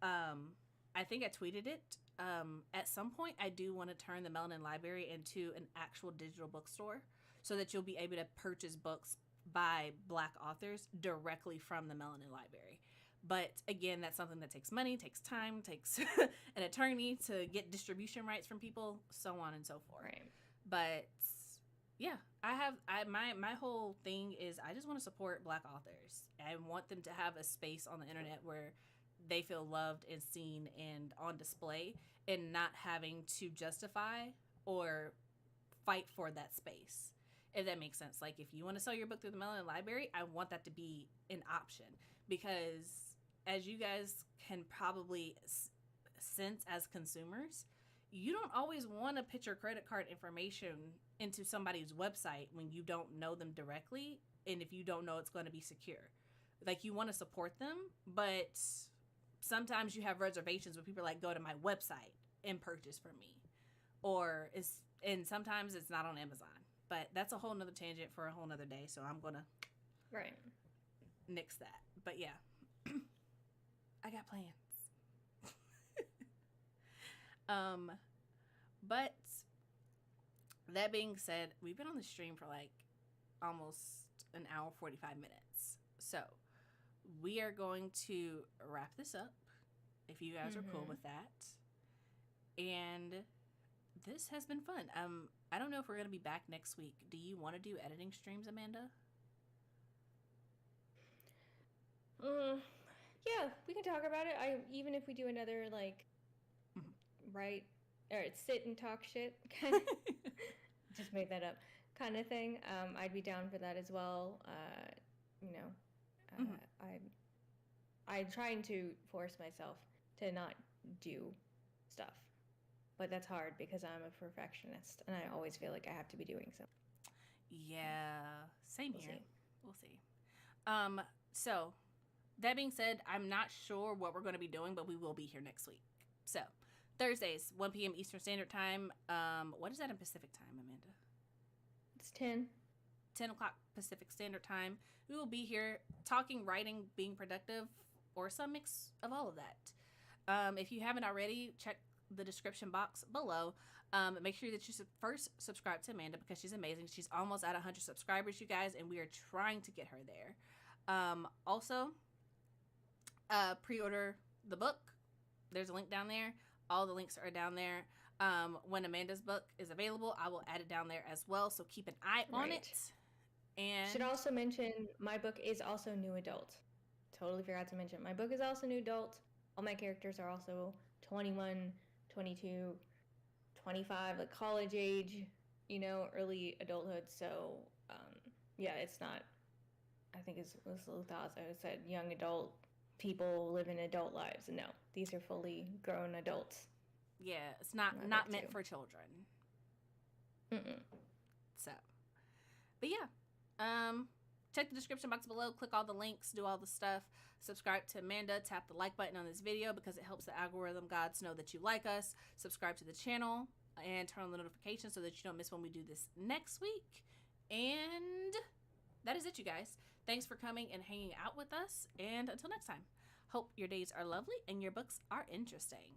Speaker 1: I think I tweeted it. At some point, I do want to turn the Melanin Library into an actual digital bookstore, so that you'll be able to purchase books by Black authors directly from the Melanin Library. But again, that's something that takes money, takes time, takes an attorney to get distribution rights from people, so on and so forth.
Speaker 2: Right.
Speaker 1: But yeah, my whole thing is I just want to support Black authors. I want them to have a space on the internet where they feel loved and seen and on display, and not having to justify or fight for that space, if that makes sense. Like, if you want to sell your book through the Melanin Library, I want that to be an option, because as you guys can probably sense as consumers, you don't always want to put your credit card information into somebody's website when you don't know them directly, and if you don't know it's going to be secure. Like, you want to support them, but sometimes you have reservations when people are like, go to my website and purchase from me, and sometimes it's not on Amazon. But that's a whole nother tangent for a whole nother day, so I'm gonna nix that. But yeah, I got plans. But that being said, we've been on the stream for like almost an hour 45 minutes, so we are going to wrap this up, if you guys are cool with that. And this has been fun. I don't know if we're going to be back next week. Do you want to do editing streams, Amanda?
Speaker 2: Yeah, we can talk about it. Even if we do another sit and talk shit kind of just made that up kind of thing, I'd be down for that as well. I'm trying to force myself to not do stuff, but that's hard because I'm a perfectionist and I always feel like I have to be doing something.
Speaker 1: Yeah, same here. We'll see. So that being said, I'm not sure what we're going to be doing, but we will be here next week. So Thursdays, 1 p.m. Eastern Standard Time. What is that in Pacific time, Amanda?
Speaker 2: It's 10
Speaker 1: o'clock Pacific Standard Time. We will be here talking, writing, being productive, or some mix of all of that. If you haven't already, check the description box below. Make sure that you first subscribe to Amanda, because she's amazing. She's almost at 100 subscribers, you guys, and we are trying to get her there. Also, pre-order the book. There's a link down there. All the links are down there. When Amanda's book is available, I will add it down there as well, so keep an eye on it. And
Speaker 2: should also mention, my book is also new adult. totally forgot to mention. My book is also new adult. All my characters are also 21, 22, 25, like college age, you know, early adulthood. So, yeah, it's not, I think it's thoughts. I said young adult people living adult lives. No, these are fully grown adults.
Speaker 1: Yeah, it's not meant for children. So, but yeah, check the description box below, click all the links, do all the stuff, subscribe to Amanda, tap the like button on this video because it helps the algorithm gods know that you like us, subscribe to the channel, and turn on the notifications so that you don't miss when we do this next week. And that is it, you guys. Thanks for coming and hanging out with us, and until next time, hope your days are lovely and your books are interesting.